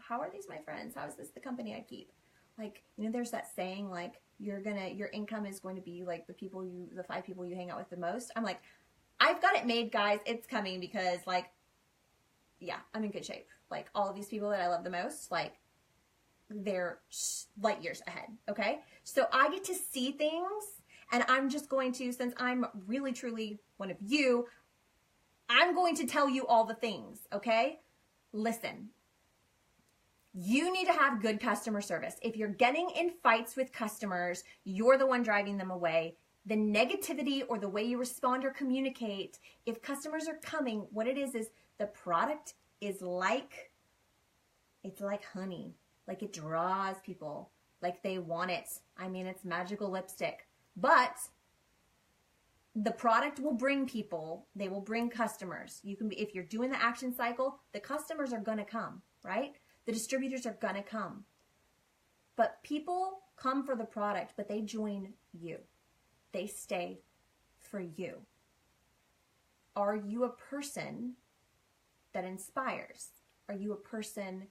are these my friends? How is this the company I keep? Like, you know, there's that saying, like, your income is going to be like the 5 people you hang out with the most. I'm like, I've got it made, guys. It's coming, because like, yeah, I'm in good shape. Like all of these people that I love the most, like they're light years ahead, okay? So I get to see things, and I'm just going to, since I'm really, truly one of you, I'm going to tell you all the things, okay? Listen, you need to have good customer service. If you're getting in fights with customers, you're the one driving them away. The negativity or the way you respond or communicate, if customers are coming, what it is the product is like, it's like honey. Like it draws people, like they want it. I mean, it's magical lipstick. But the product will bring people, they will bring customers. You can be, if you're doing the action cycle, the customers are gonna come, right? The distributors are gonna come. But people come for the product, but they join you. They stay for you. Are you a person that inspires? Are you a person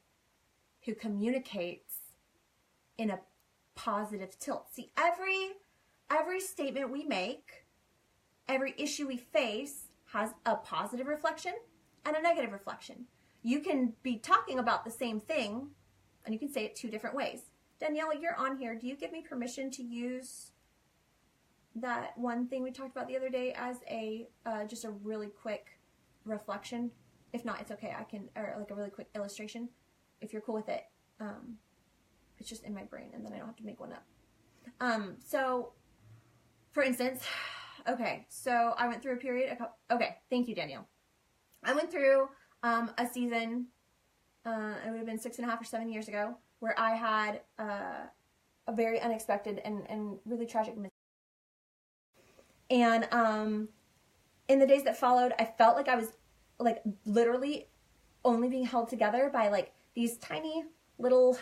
who communicates in a positive tilt? See, every statement we make, every issue we face has a positive reflection and a negative reflection. You can be talking about the same thing and you can say it two different ways. Danielle, you're on here. Do you give me permission to use that one thing we talked about the other day as a just a really quick reflection? If not, it's okay. I can, or like a really quick illustration, if you're cool with it. It's just in my brain and then I don't have to make one up. So for instance, okay, so I went through a period, okay, thank you, Danielle. I went through a season, it would have been 6.5 or 7 years ago, where I had a very unexpected and really tragic mistake. And in the days that followed, I felt like I was like literally only being held together by like these tiny little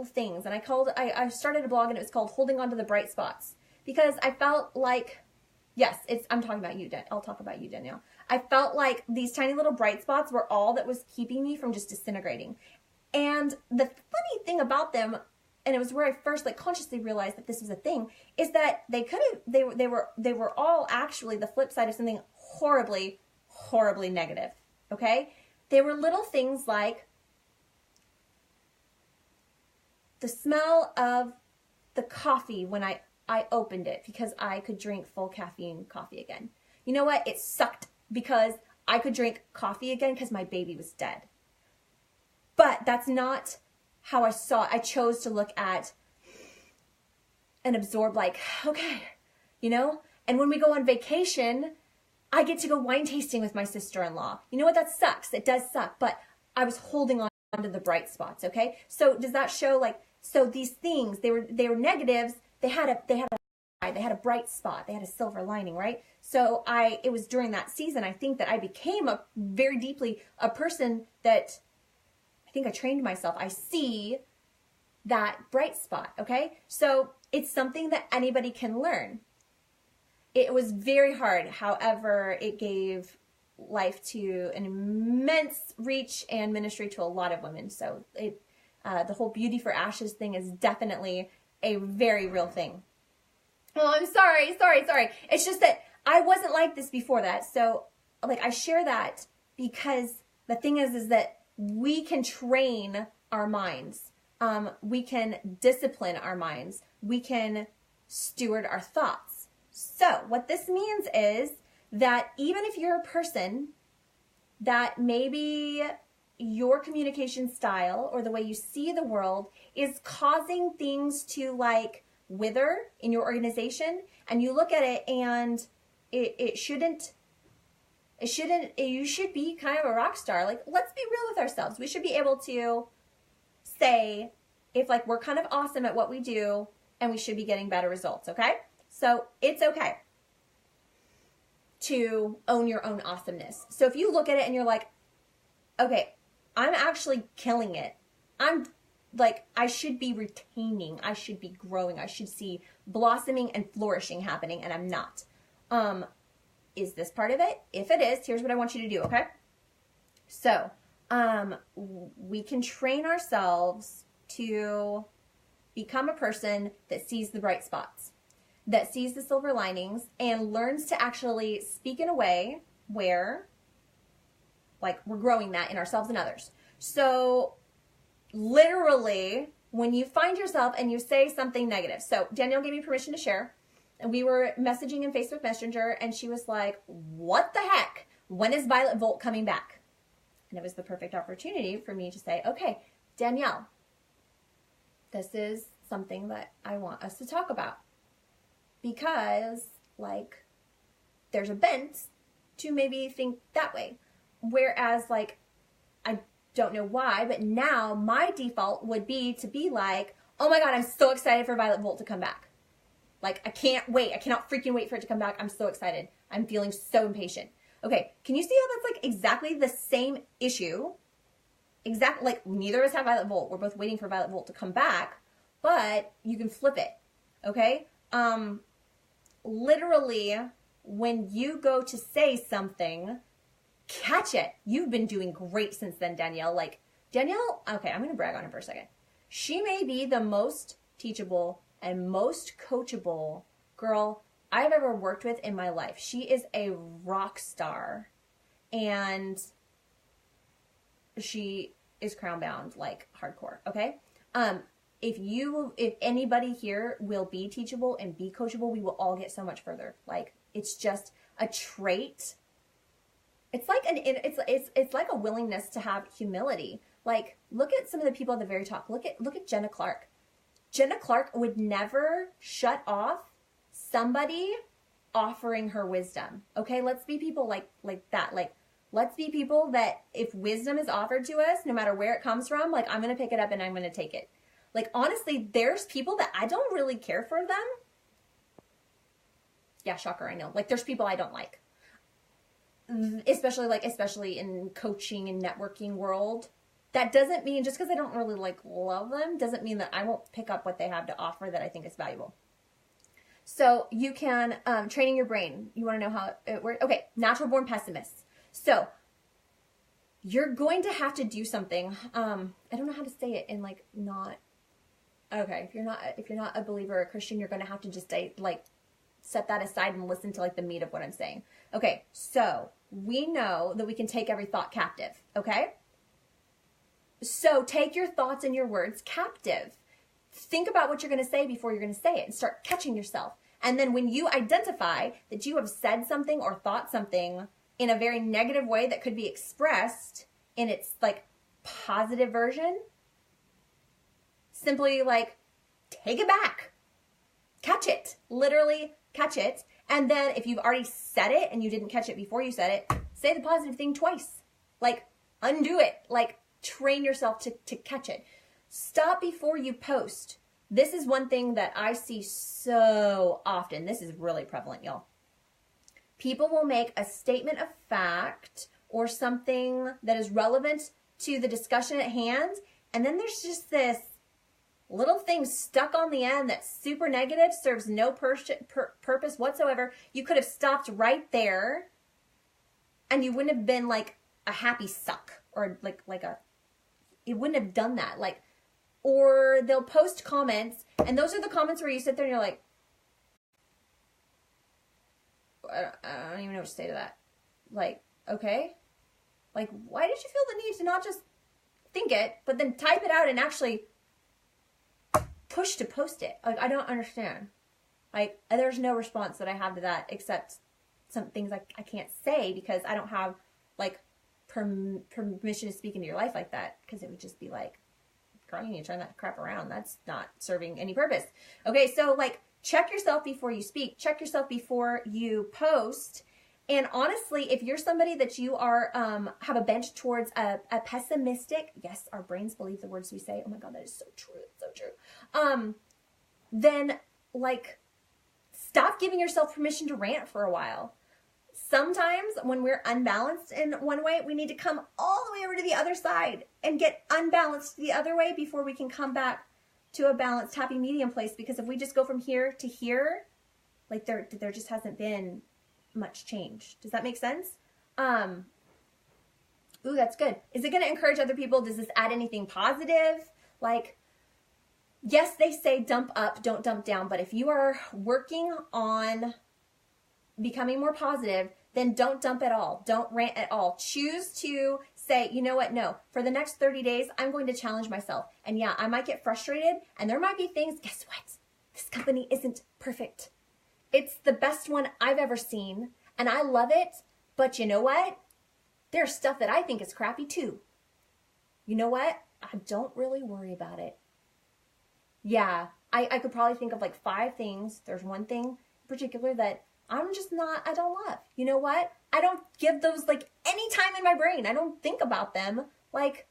things. And I started a blog and it was called Holding On to the Bright Spots, because I felt like, yes, I'm talking about you, I'll talk about you, Danielle. I felt like these tiny little bright spots were all that was keeping me from just disintegrating. And the funny thing about them, and it was where I first like consciously realized that this was a thing, is that they were all actually the flip side of something horribly, horribly negative. Okay? They were little things like the smell of the coffee when I opened it, because I could drink full caffeine coffee again. You know what? It sucked because I could drink coffee again because my baby was dead. But that's not how I saw it. I chose to look at and absorb like, okay, you know? And when we go on vacation, I get to go wine tasting with my sister-in-law. You know what? That sucks. It does suck. But I was holding on to the bright spots, okay? So does that show like, so these things, they were negatives. They had a bright spot. They had a silver lining, right? So it was during that season, I think, that I became very deeply a person that I think I trained myself. I see that bright spot, okay? So it's something that anybody can learn. It was very hard. However, it gave life to an immense reach and ministry to a lot of women. So the whole Beauty for Ashes thing is definitely a very real thing. Oh, I'm sorry. It's just that I wasn't like this before that. So like I share that because the thing is that we can train our minds. We can discipline our minds. We can steward our thoughts. So what this means is that even if you're a person that maybe your communication style or the way you see the world is causing things to like wither in your organization, and you look at it and you should be kind of a rock star. Like, let's be real with ourselves. We should be able to say if like we're kind of awesome at what we do and we should be getting better results, okay? So it's okay to own your own awesomeness. So if you look at it and you're like, okay, I'm actually killing it. I'm like, I should be retaining. I should be growing. I should see blossoming and flourishing happening, and I'm not. Is this part of it? If it is, here's what I want you to do, okay? So, we can train ourselves to become a person that sees the bright spots, that sees the silver linings, and learns to actually speak in a way where, like, we're growing that in ourselves and others. So, literally, when you find yourself and you say something negative. So Danielle gave me permission to share, and we were messaging in Facebook Messenger, and she was like, what the heck? When is Violet Volt coming back? And it was the perfect opportunity for me to say, okay, Danielle, this is something that I want us to talk about. Because, like, there's a bent to maybe think that way. Whereas, like, I don't know why, but now my default would be to be like, oh my God, I'm so excited for Violet Volt to come back. Like, I can't wait. I cannot freaking wait for it to come back. I'm so excited. I'm feeling so impatient. Okay, can you see how that's like exactly the same issue? Exactly, like neither of us have Violet Volt. We're both waiting for Violet Volt to come back, but you can flip it, okay? Literally, when you go to say something, catch it. You've been doing great since then, Danielle. Like, Danielle, okay, I'm going to brag on her for a second. She may be the most teachable and most coachable girl I've ever worked with in my life. She is a rock star, and she is crown bound, like hardcore, okay? If anybody here will be teachable and be coachable, we will all get so much further. Like, it's just a trait. It's like it's like a willingness to have humility. Like, look at some of the people at the very top. Look at Jenna Clark. Jenna Clark would never shut off somebody offering her wisdom. Okay, let's be people like that. Like, let's be people that if wisdom is offered to us, no matter where it comes from, like, I'm going to pick it up and I'm going to take it. Like, honestly, there's people that I don't really care for them. Yeah, shocker, I know. Like, there's people I don't like. Especially in coaching and networking world. That doesn't mean, just because I don't really like love them, doesn't mean that I won't pick up what they have to offer that I think is valuable. So you can, training your brain. You want to know how it works? Okay, natural born pessimists. So you're going to have to do something. I don't know how to say it in like not, okay, if you're not a believer or a Christian, you're going to have to just like set that aside and listen to like the meat of what I'm saying. Okay, so we know that we can take every thought captive, okay? So take your thoughts and your words captive. Think about what you're going to say before you're going to say it and start catching yourself. And then when you identify that you have said something or thought something in a very negative way that could be expressed in its like positive version, simply like take it back. Catch it. Literally catch it. And then if you've already said it and you didn't catch it before you said it, say the positive thing twice. Like, undo it. Like, train yourself to catch it. Stop before you post. This is one thing that I see so often. This is really prevalent, y'all. People will make a statement of fact or something that is relevant to the discussion at hand, and then there's just this little thing stuck on the end that's super negative, serves no purpose whatsoever. You could have stopped right there, and you wouldn't have been like a happy suck or it wouldn't have done that. Like, or they'll post comments, and those are the comments where you sit there and you're like, I don't even know what to say to that. Like, okay, like, why did you feel the need to not just think it, but then type it out and actually push to post it? Like, I don't understand. Like, there's no response that I have to that except some things like I can't say because I don't have like permission to speak into your life like that, because it would just be like, girl, you need to turn that crap around. That's not serving any purpose. Okay, so like, check yourself before you speak. Check yourself before you post. And honestly, if you're somebody that you are have a bent towards a pessimistic, yes, our brains believe the words we say. Oh my God, that is so true. It's so true. Then like, stop giving yourself permission to rant for a while. Sometimes when we're unbalanced in one way, we need to come all the way over to the other side and get unbalanced the other way before we can come back to a balanced, happy medium place. Because if we just go from here to here, like there just hasn't been much change. Does that make sense? Ooh, that's good. Is it going to encourage other people? Does this add anything positive? Like, yes, they say dump up, don't dump down. But if you are working on becoming more positive, then don't dump at all. Don't rant at all. Choose to Say, you know what? No, for the next 30 days, I'm going to challenge myself. And yeah, I might get frustrated and there might be things, guess what? This company isn't perfect. It's the best one I've ever seen and I love it. But you know what? There's stuff that I think is crappy too. You know what? I don't really worry about it. Yeah, I could probably think of like 5 things. There's one thing in particular that I don't love. You know what? I don't give those like any time in my brain. I don't think about them. Like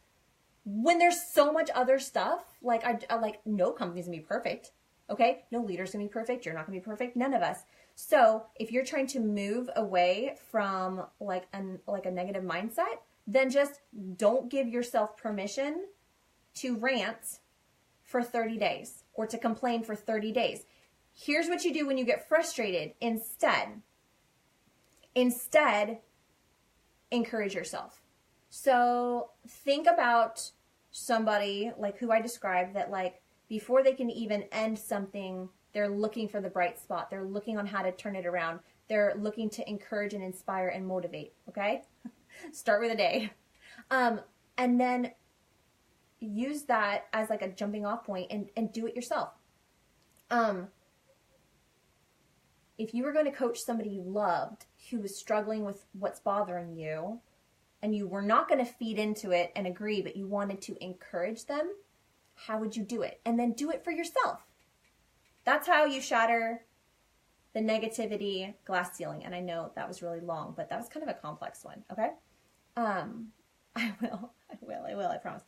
when there's so much other stuff, like I like no company's gonna be perfect. Okay? No leader's gonna be perfect. You're not gonna be perfect. None of us. So if you're trying to move away from like a negative mindset, then just don't give yourself permission to rant for 30 days or to complain for 30 days. Here's what you do when you get frustrated. Instead, encourage yourself. So think about somebody like who I described that like before they can even end something, they're looking for the bright spot. They're looking on how to turn it around. They're looking to encourage and inspire and motivate. Okay? Start with a day. And then use that as like a jumping off point and do it yourself. If you were going to coach somebody you loved who was struggling with what's bothering you and you were not going to feed into it and agree, but you wanted to encourage them, how would you do it? And then do it for yourself. That's how you shatter the negativity glass ceiling. And I know that was really long, but that was kind of a complex one. Okay. I will, I promise.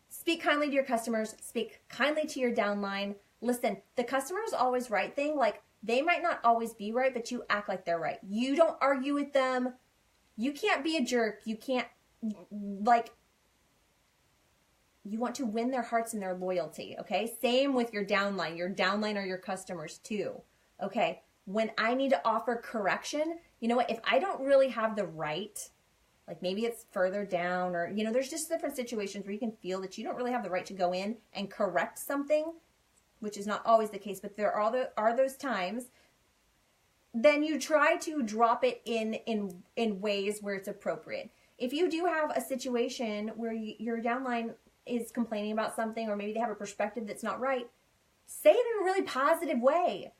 Speak kindly to your customers. Speak kindly to your downline. Listen, the customer is always right thing. Like they might not always be right, but you act like they're right. You don't argue with them. You can't be a jerk. You can't like, you want to win their hearts and their loyalty. Okay. Same with your downline. Your downline are your customers too. Okay. When I need to offer correction, you know what? If I don't really have the right, like maybe it's further down or, you know, there's just different situations where you can feel that you don't really have the right to go in and correct something, which is not always the case, but there are those times, then you try to drop it in ways where it's appropriate. If you do have a situation where your downline is complaining about something or maybe they have a perspective that's not right, say it in a really positive way.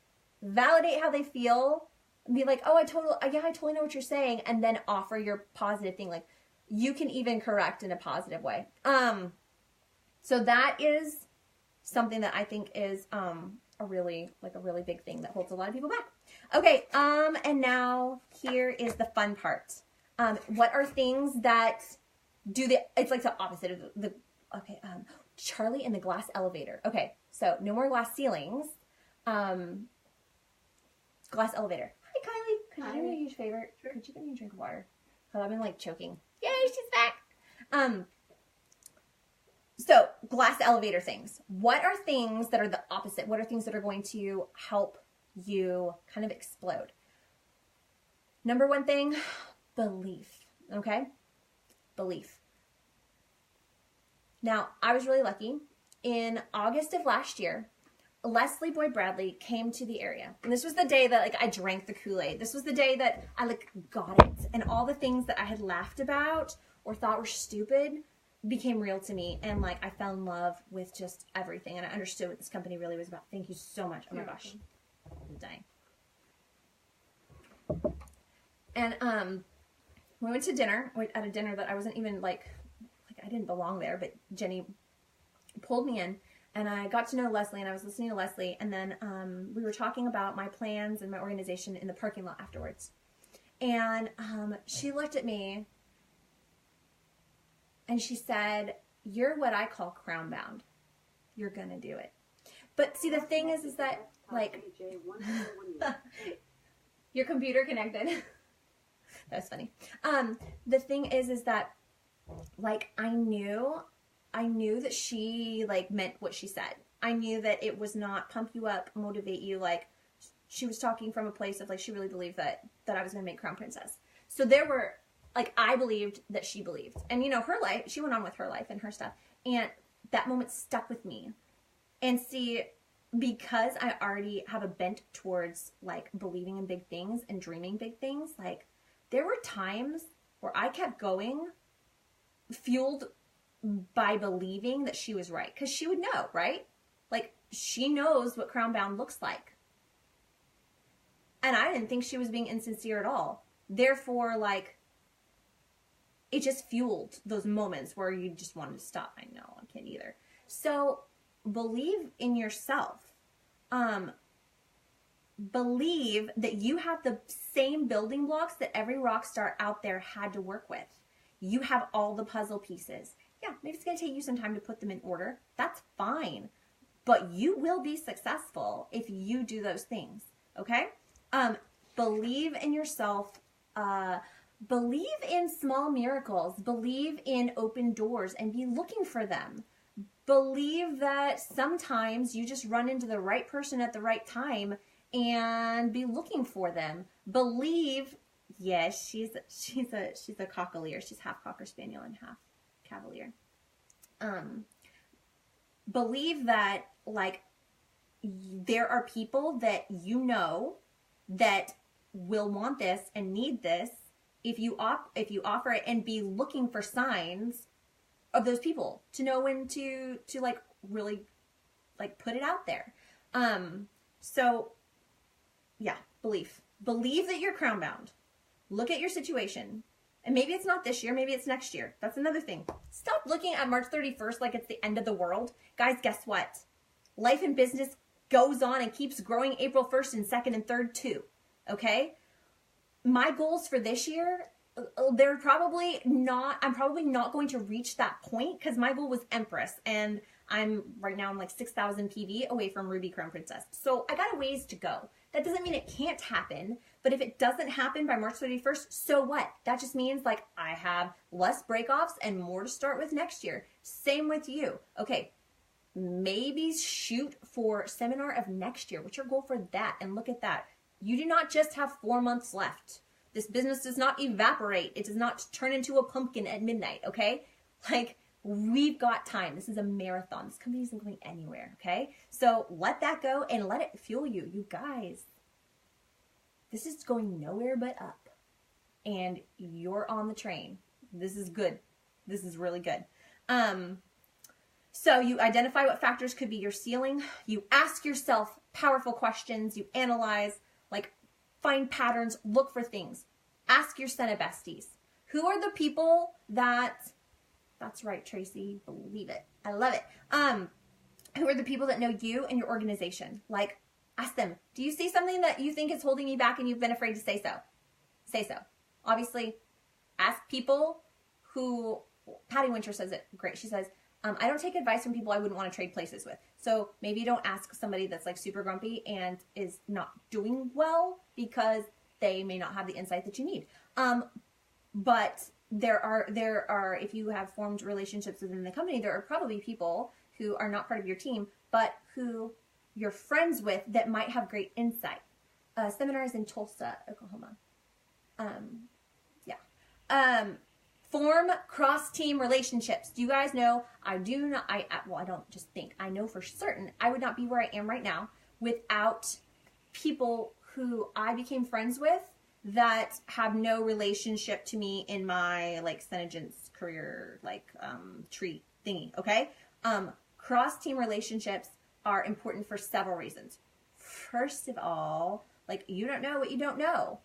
Validate how they feel. Be like, oh, I totally know what you're saying, and then offer your positive thing. Like, you can even correct in a positive way. So that is something that I think is a really big thing that holds a lot of people back. Okay, and now here is the fun part. What are things that it's like the opposite of the Charlie and the glass elevator. Okay, so no more glass ceilings. Glass elevator. Hi, Kylie. Could you do me a huge favor? Sure. Could you get me a drink of water? Because I've been like choking. Yay, she's back. So glass elevator things. What are things that are the opposite? What are things that are going to help you kind of explode? Number one thing, belief. Okay? Belief. Now, I was really lucky. In August of last year, Leslie Boyd Bradley came to the area. And this was the day that I drank the Kool-Aid. This was the day that I got it. And all the things that I had laughed about or thought were stupid became real to me. And I fell in love with just everything. And I understood what this company really was about. Thank you so much. Oh my gosh. I'm dying. And we went to dinner, at a dinner that I wasn't even I didn't belong there, but Jenny pulled me in. And I got to know Leslie, and I was listening to Leslie, and then we were talking about my plans and my organization in the parking lot afterwards. And she looked at me, and she said, "You're what I call crown-bound. You're going to do it." But see, the thing is that, your computer connected. That was funny. The thing is that, I knew that she meant what she said. I knew that it was not pump you up, motivate you. She was talking from a place of she really believed that I was going to make crown princess. So there were I believed that she believed, and her life. She went on with her life and her stuff, and that moment stuck with me. And see, because I already have a bent towards believing in big things and dreaming big things, there were times where I kept going, fueled by believing that she was right. Because she would know, right? Like, she knows what crown bound looks like. And I didn't think she was being insincere at all. Therefore, like, it just fueled those moments where you just wanted to stop. I know, I can't either. So, believe in yourself. Believe that you have the same building blocks that every rock star out there had to work with. You have all the puzzle pieces. Yeah, maybe it's going to take you some time to put them in order. That's fine. But you will be successful if you do those things. Okay? Believe in yourself. Believe in small miracles. Believe in open doors and be looking for them. Believe that sometimes you just run into the right person at the right time and be looking for them. Believe, yes, she's a cockalier. She's half Cocker Spaniel and half Cavalier. Believe that, like, there are people that you know that will want this and need this if you offer it, and be looking for signs of those people to know when to like really like put it out there. So yeah, believe that you're crown bound. Look at your situation. And maybe it's not this year, maybe it's next year. That's another thing. Stop looking at March 31st like it's the end of the world. Guys, guess what? Life and business goes on and keeps growing April 1st and 2nd and 3rd too. Okay? My goals for this year, I'm probably not going to reach that point because my goal was Empress, and I'm like 6,000 PV away from Ruby Crown Princess. So I got a ways to go. That doesn't mean it can't happen, but if it doesn't happen by March 31st, so what? That just means like I have less breakoffs and more to start with next year. Same with you. Okay, maybe shoot for seminar of next year. What's your goal for that? And look at that. You do not just have 4 months left. This business does not evaporate. It does not turn into a pumpkin at midnight, okay? Like, we've got time. This is a marathon. This company isn't going anywhere, okay? So let that go and let it fuel you. You guys, this is going nowhere but up. And you're on the train. This is good. This is really good. So you identify what factors could be your ceiling. You ask yourself powerful questions. You analyze, like, find patterns, look for things. Ask your set of besties. Who are the people that's right, Tracy, believe it. I love it. Who are the people that know you and your organization? Like, ask them, do you see something that you think is holding me back and you've been afraid to say so? Say so. Obviously, ask people who, Patty Winter says it great. She says, I don't take advice from people I wouldn't want to trade places with. So maybe don't ask somebody that's like super grumpy and is not doing well because they may not have the insight that you need. But there are, if you have formed relationships within the company, there are probably people who are not part of your team, but who you're friends with that might have great insight. Seminars in Tulsa, Oklahoma. Form cross-team relationships. Do you guys know, I don't just think, I know for certain I would not be where I am right now without people who I became friends with that have no relationship to me in my, like, Senegence career, like, tree thingy, okay? Cross-team relationships are important for several reasons. First of all, like, you don't know what you don't know.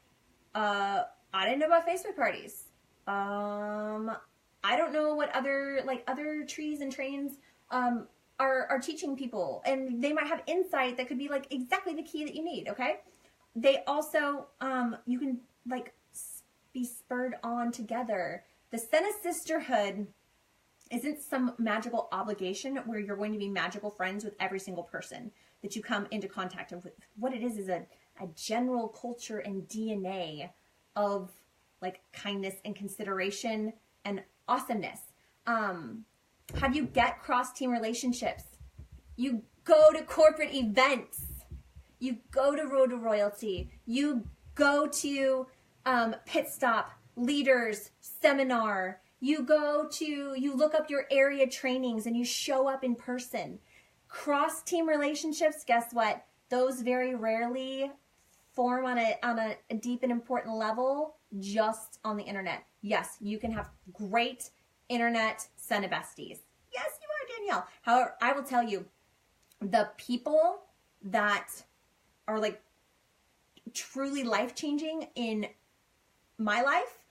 I didn't know about Facebook parties. I don't know what other trees and trains are teaching people, and they might have insight that could be like exactly the key that you need. Okay, they also you can like be spurred on together. The Senna Sisterhood isn't some magical obligation where you're going to be magical friends with every single person that you come into contact with. What it is a general culture and DNA of like kindness and consideration and awesomeness. How do you get cross-team relationships? You go to corporate events. You go to Road to Royalty. You go to Pit Stop, Leaders, Seminar. You look up your area trainings and you show up in person. Cross-team relationships, guess what? Those very rarely form on a deep and important level just on the internet. Yes, you can have great internet son of besties. Yes, you are, Danielle. However, I will tell you, the people that are like truly life-changing in my life,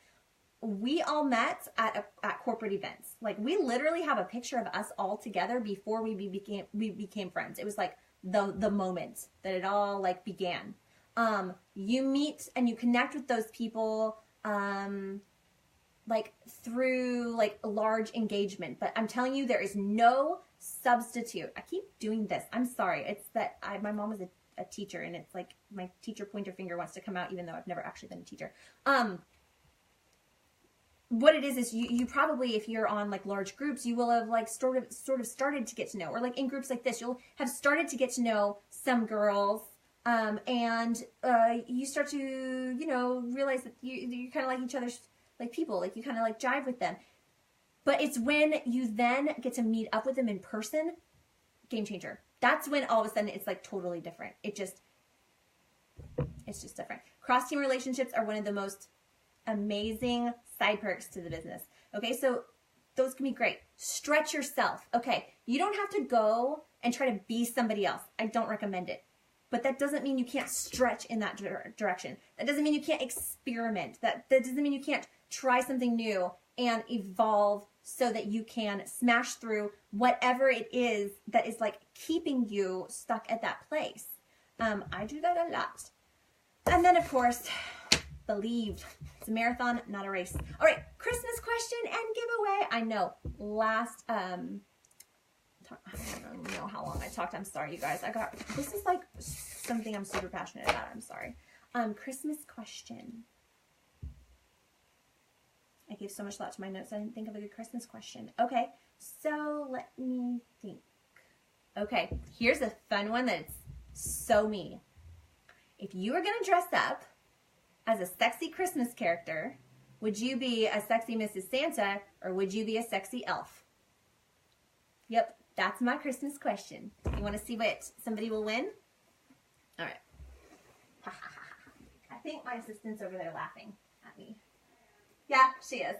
we all met at corporate events. Like, we literally have a picture of us all together before we became friends. It was like the moment that it all like began. You meet and you connect with those people like through like a large engagement. But I'm telling you, there is no substitute. I keep doing this. I'm sorry. It's that my mom was a teacher, and it's like my teacher pointer finger wants to come out, even though I've never actually been a teacher. What it is you probably, if you're on like large groups, you will have like sort of started to get to know, or like in groups like this, you'll have started to get to know some girls, and you start to, you know, realize that you kind of like each other's like people, like you kind of like jive with them. But it's when you then get to meet up with them in person, game changer. That's when all of a sudden it's like totally different. It's just different. Cross-team relationships are one of the most amazing side perks to the business. Okay, so those can be great. Stretch yourself. Okay, you don't have to go and try to be somebody else. I don't recommend it. But that doesn't mean you can't stretch in that direction. That doesn't mean you can't experiment. That doesn't mean you can't try something new and evolve so that you can smash through whatever it is that is like keeping you stuck at that place. I do that a lot. And then, of course, believe. It's a marathon, not a race. All right, Christmas question and giveaway. I know, I don't know how long I talked. I'm sorry, you guys. This is like something I'm super passionate about. I'm sorry. Christmas question. I gave so much thought to my notes, I didn't think of a good Christmas question. Okay, so let me think. Okay, here's a fun one that's so me. If you were going to dress up as a sexy Christmas character, would you be a sexy Mrs. Santa or would you be a sexy elf? Yep, that's my Christmas question. You want to see what somebody will win? All right. I think my assistant's over there laughing at me. Yeah, she is.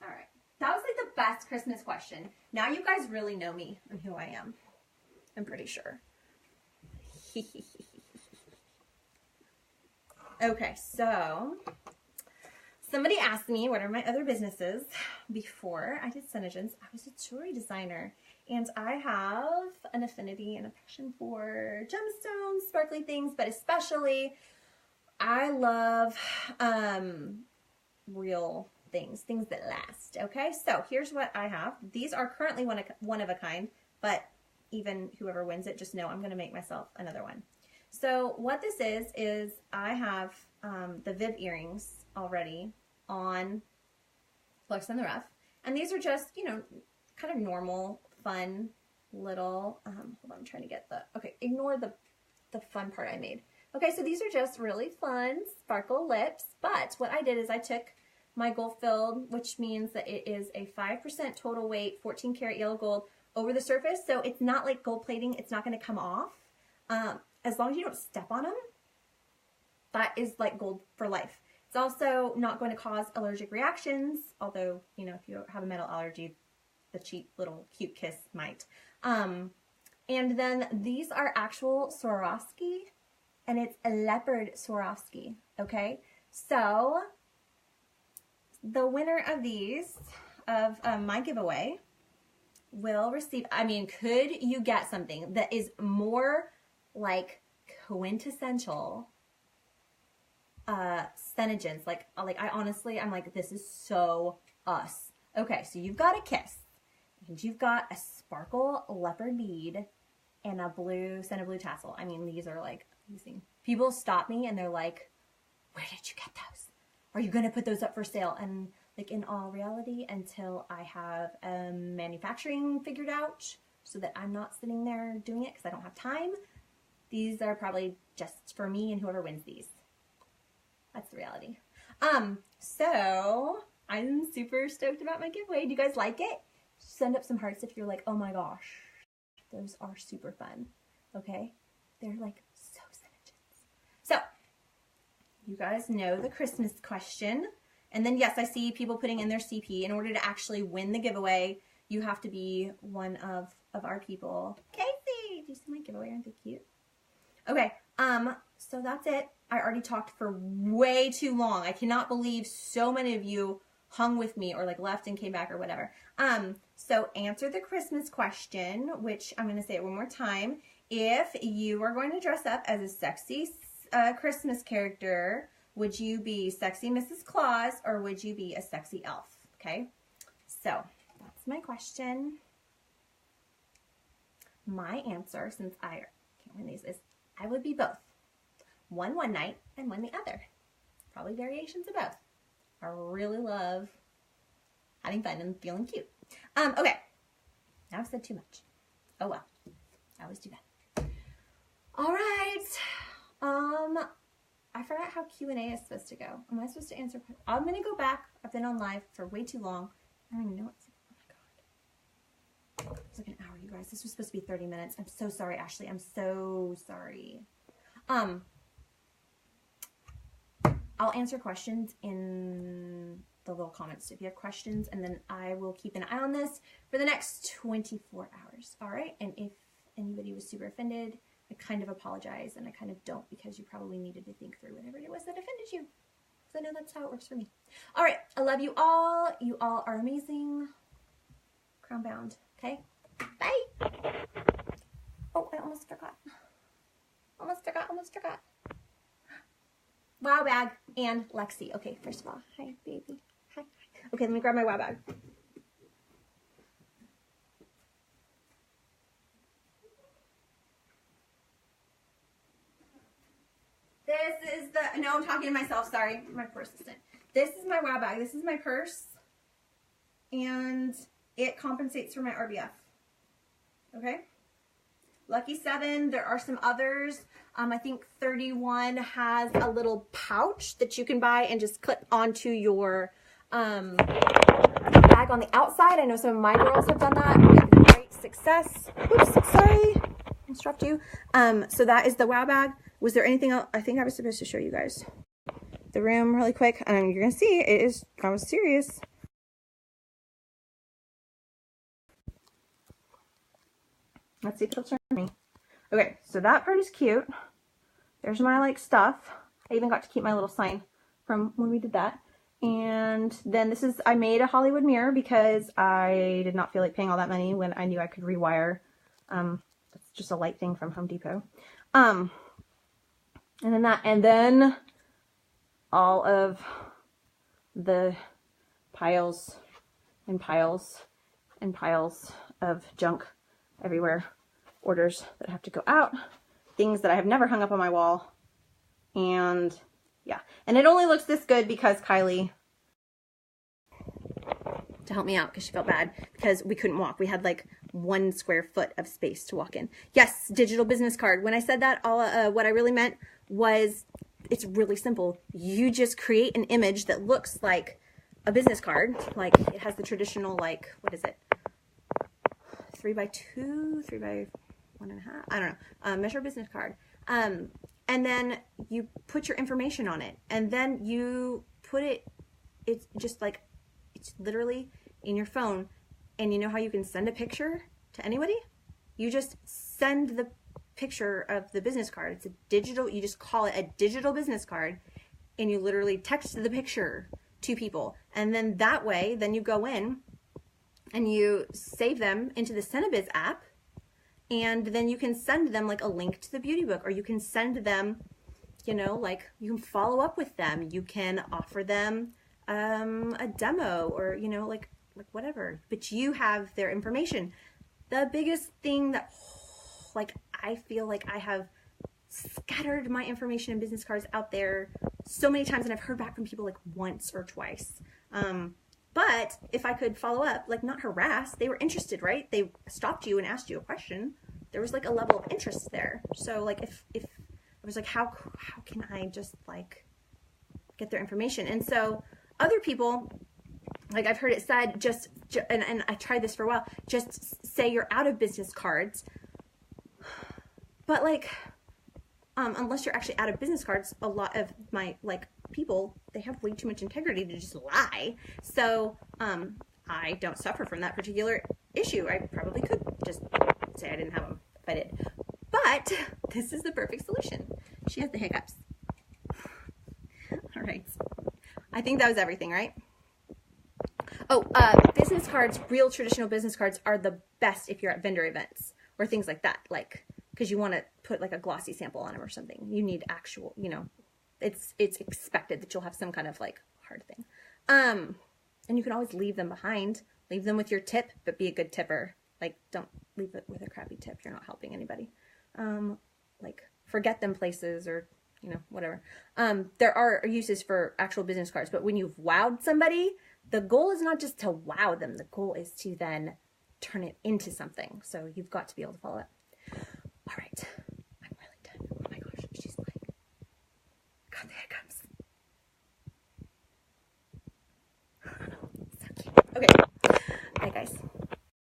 All right. That was like the best Christmas question. Now you guys really know me and who I am. I'm pretty sure. Okay, so somebody asked me what are my other businesses. Before I did Synergens, I was a jewelry designer, and I have an affinity and a passion for gemstones, sparkly things, but especially I love real things that last. Okay, so here's what I have. These are currently one of a kind, but even whoever wins it, just know I'm going to make myself another one. So what this is I have the Viv earrings already on Flux and the Rough. And these are just, you know, kind of normal, fun, little, hold on, I'm trying to get okay, ignore the fun part I made. Okay, so these are just really fun sparkle lips, but what I did is I took my gold filled, which means that it is a 5% total weight, 14 karat yellow gold over the surface, so it's not like gold plating, it's not going to come off. As long as you don't step on them, that is like gold for life. It's also not going to cause allergic reactions, although, you know, if you have a metal allergy, the cheap little cute kiss might. And then these are actual Swarovski, and it's a leopard Swarovski, okay? So the winner of these, of my giveaway, will receive, I mean, could you get something that is more like quintessential Synergens? Like I honestly, I'm like, this is so us. Okay, so you've got a kiss, and you've got a sparkle leopard bead, and a blue, center blue tassel. I mean, these are like amazing. People stop me and they're like, where did you get those? Are you going to put those up for sale? And like, in all reality, until I have manufacturing figured out so that I'm not sitting there doing it because I don't have time, these are probably just for me and whoever wins these. That's the reality. So I'm super stoked about my giveaway. Do you guys like it? Send up some hearts if you're like, oh my gosh, those are super fun. Okay? They're like you guys know the Christmas question. And then, yes, I see people putting in their CP. In order to actually win the giveaway, you have to be one of our people. Casey, do you see my giveaway? Aren't they cute? Okay, so that's it. I already talked for way too long. I cannot believe so many of you hung with me or like left and came back or whatever. So answer the Christmas question, which I'm going to say it one more time. If you are going to dress up as a sexy Christmas character, would you be sexy Mrs. Claus or would you be a sexy elf? Okay, so that's my question. My answer, since I can't win these, is I would be both. One night and one the other. Probably variations of both. I really love having fun and feeling cute. Okay, now I've said too much. Oh well, I always do that. All right. I forgot how Q&A is supposed to go. Am I supposed to answer questions? I'm going to go back. I've been on live for way too long. I don't even know what's... Oh, my God. It's like an hour, you guys. This was supposed to be 30 minutes. I'm so sorry, Ashley. I'm so sorry. I'll answer questions in the little comments if you have questions, and then I will keep an eye on this for the next 24 hours. All right? And if anybody was super offended, I kind of apologize, and I kind of don't because you probably needed to think through whatever it was that offended you. Because I know that's how it works for me. All right. I love you all. You all are amazing. Crown bound. Okay? Bye. Oh, I almost forgot. Almost forgot. Wow bag and Lexi. Okay, first of all, hi, baby. Hi. Okay, let me grab my wow bag. This is the, no, I'm talking to myself, sorry, my purse assistant. This is my wow bag. This is my purse, and it compensates for my RBF. Okay? Lucky 7, there are some others. I think 31 has a little pouch that you can buy and just clip onto your bag on the outside. I know some of my girls have done that with great success. Oops, sorry, interrupt you. So that is the wow bag. Was there anything else? I think I was supposed to show you guys the room really quick. You're gonna see it is, I was serious. Let's see if it'll turn me. Okay, so that part is cute. There's my like stuff. I even got to keep my little sign from when we did that. And then this is, I made a Hollywood mirror because I did not feel like paying all that money when I knew I could rewire. That's just a light thing from Home Depot. And then all of the piles and piles and piles of junk everywhere. Orders that have to go out, things that I have never hung up on my wall, and yeah. And it only looks this good because Kylie, to help me out because she felt bad because we couldn't walk. We had like 1 square foot of space to walk in. Yes, digital business card. When I said that, what I really meant was it's really simple. You just create an image that looks like a business card. Like it has the traditional, like, what is it? 3x2, 3x1.5, I don't know, measure business card. And then you put your information on it, and then you put it, it's just like, it's literally in your phone. And you know how you can send a picture to anybody? You just send the picture of the business card. It's a digital, you just call it a digital business card, and you literally text the picture to people. And then that way, then you go in and you save them into the Cenabiz app, and then you can send them like a link to the beauty book, or you can send them, you know, like you can follow up with them. You can offer them a demo, or, you know, like whatever, but you have their information. The biggest thing that, like, I feel like I have scattered my information and business cards out there so many times, and I've heard back from people like once or twice. But if I could follow up, like not harass, they were interested, right? They stopped you and asked you a question. There was like a level of interest there. So like if I was like, how can I just like get their information? And so other people, like I've heard it said, and I tried this for a while, just say you're out of business cards. But like, unless you're actually out of business cards, a lot of my like people, they have way too much integrity to just lie. So I don't suffer from that particular issue. I probably could just say I didn't have them if I did. But this is the perfect solution. She has the hiccups. All right. I think that was everything, right? Oh, business cards, real traditional business cards are the best if you're at vendor events or things like that. Like, because you want to put like a glossy sample on them or something. You need actual, you know, it's expected that you'll have some kind of like hard thing. And you can always leave them behind. Leave them with your tip, but be a good tipper. Like, don't leave it with a crappy tip. You're not helping anybody. Like, forget them places or, you know, whatever. There are uses for actual business cards, but when you've wowed somebody, the goal is not just to wow them. The goal is to then turn it into something. So you've got to be able to follow it. All right. I'm really done. Oh my gosh. She's like, got the heck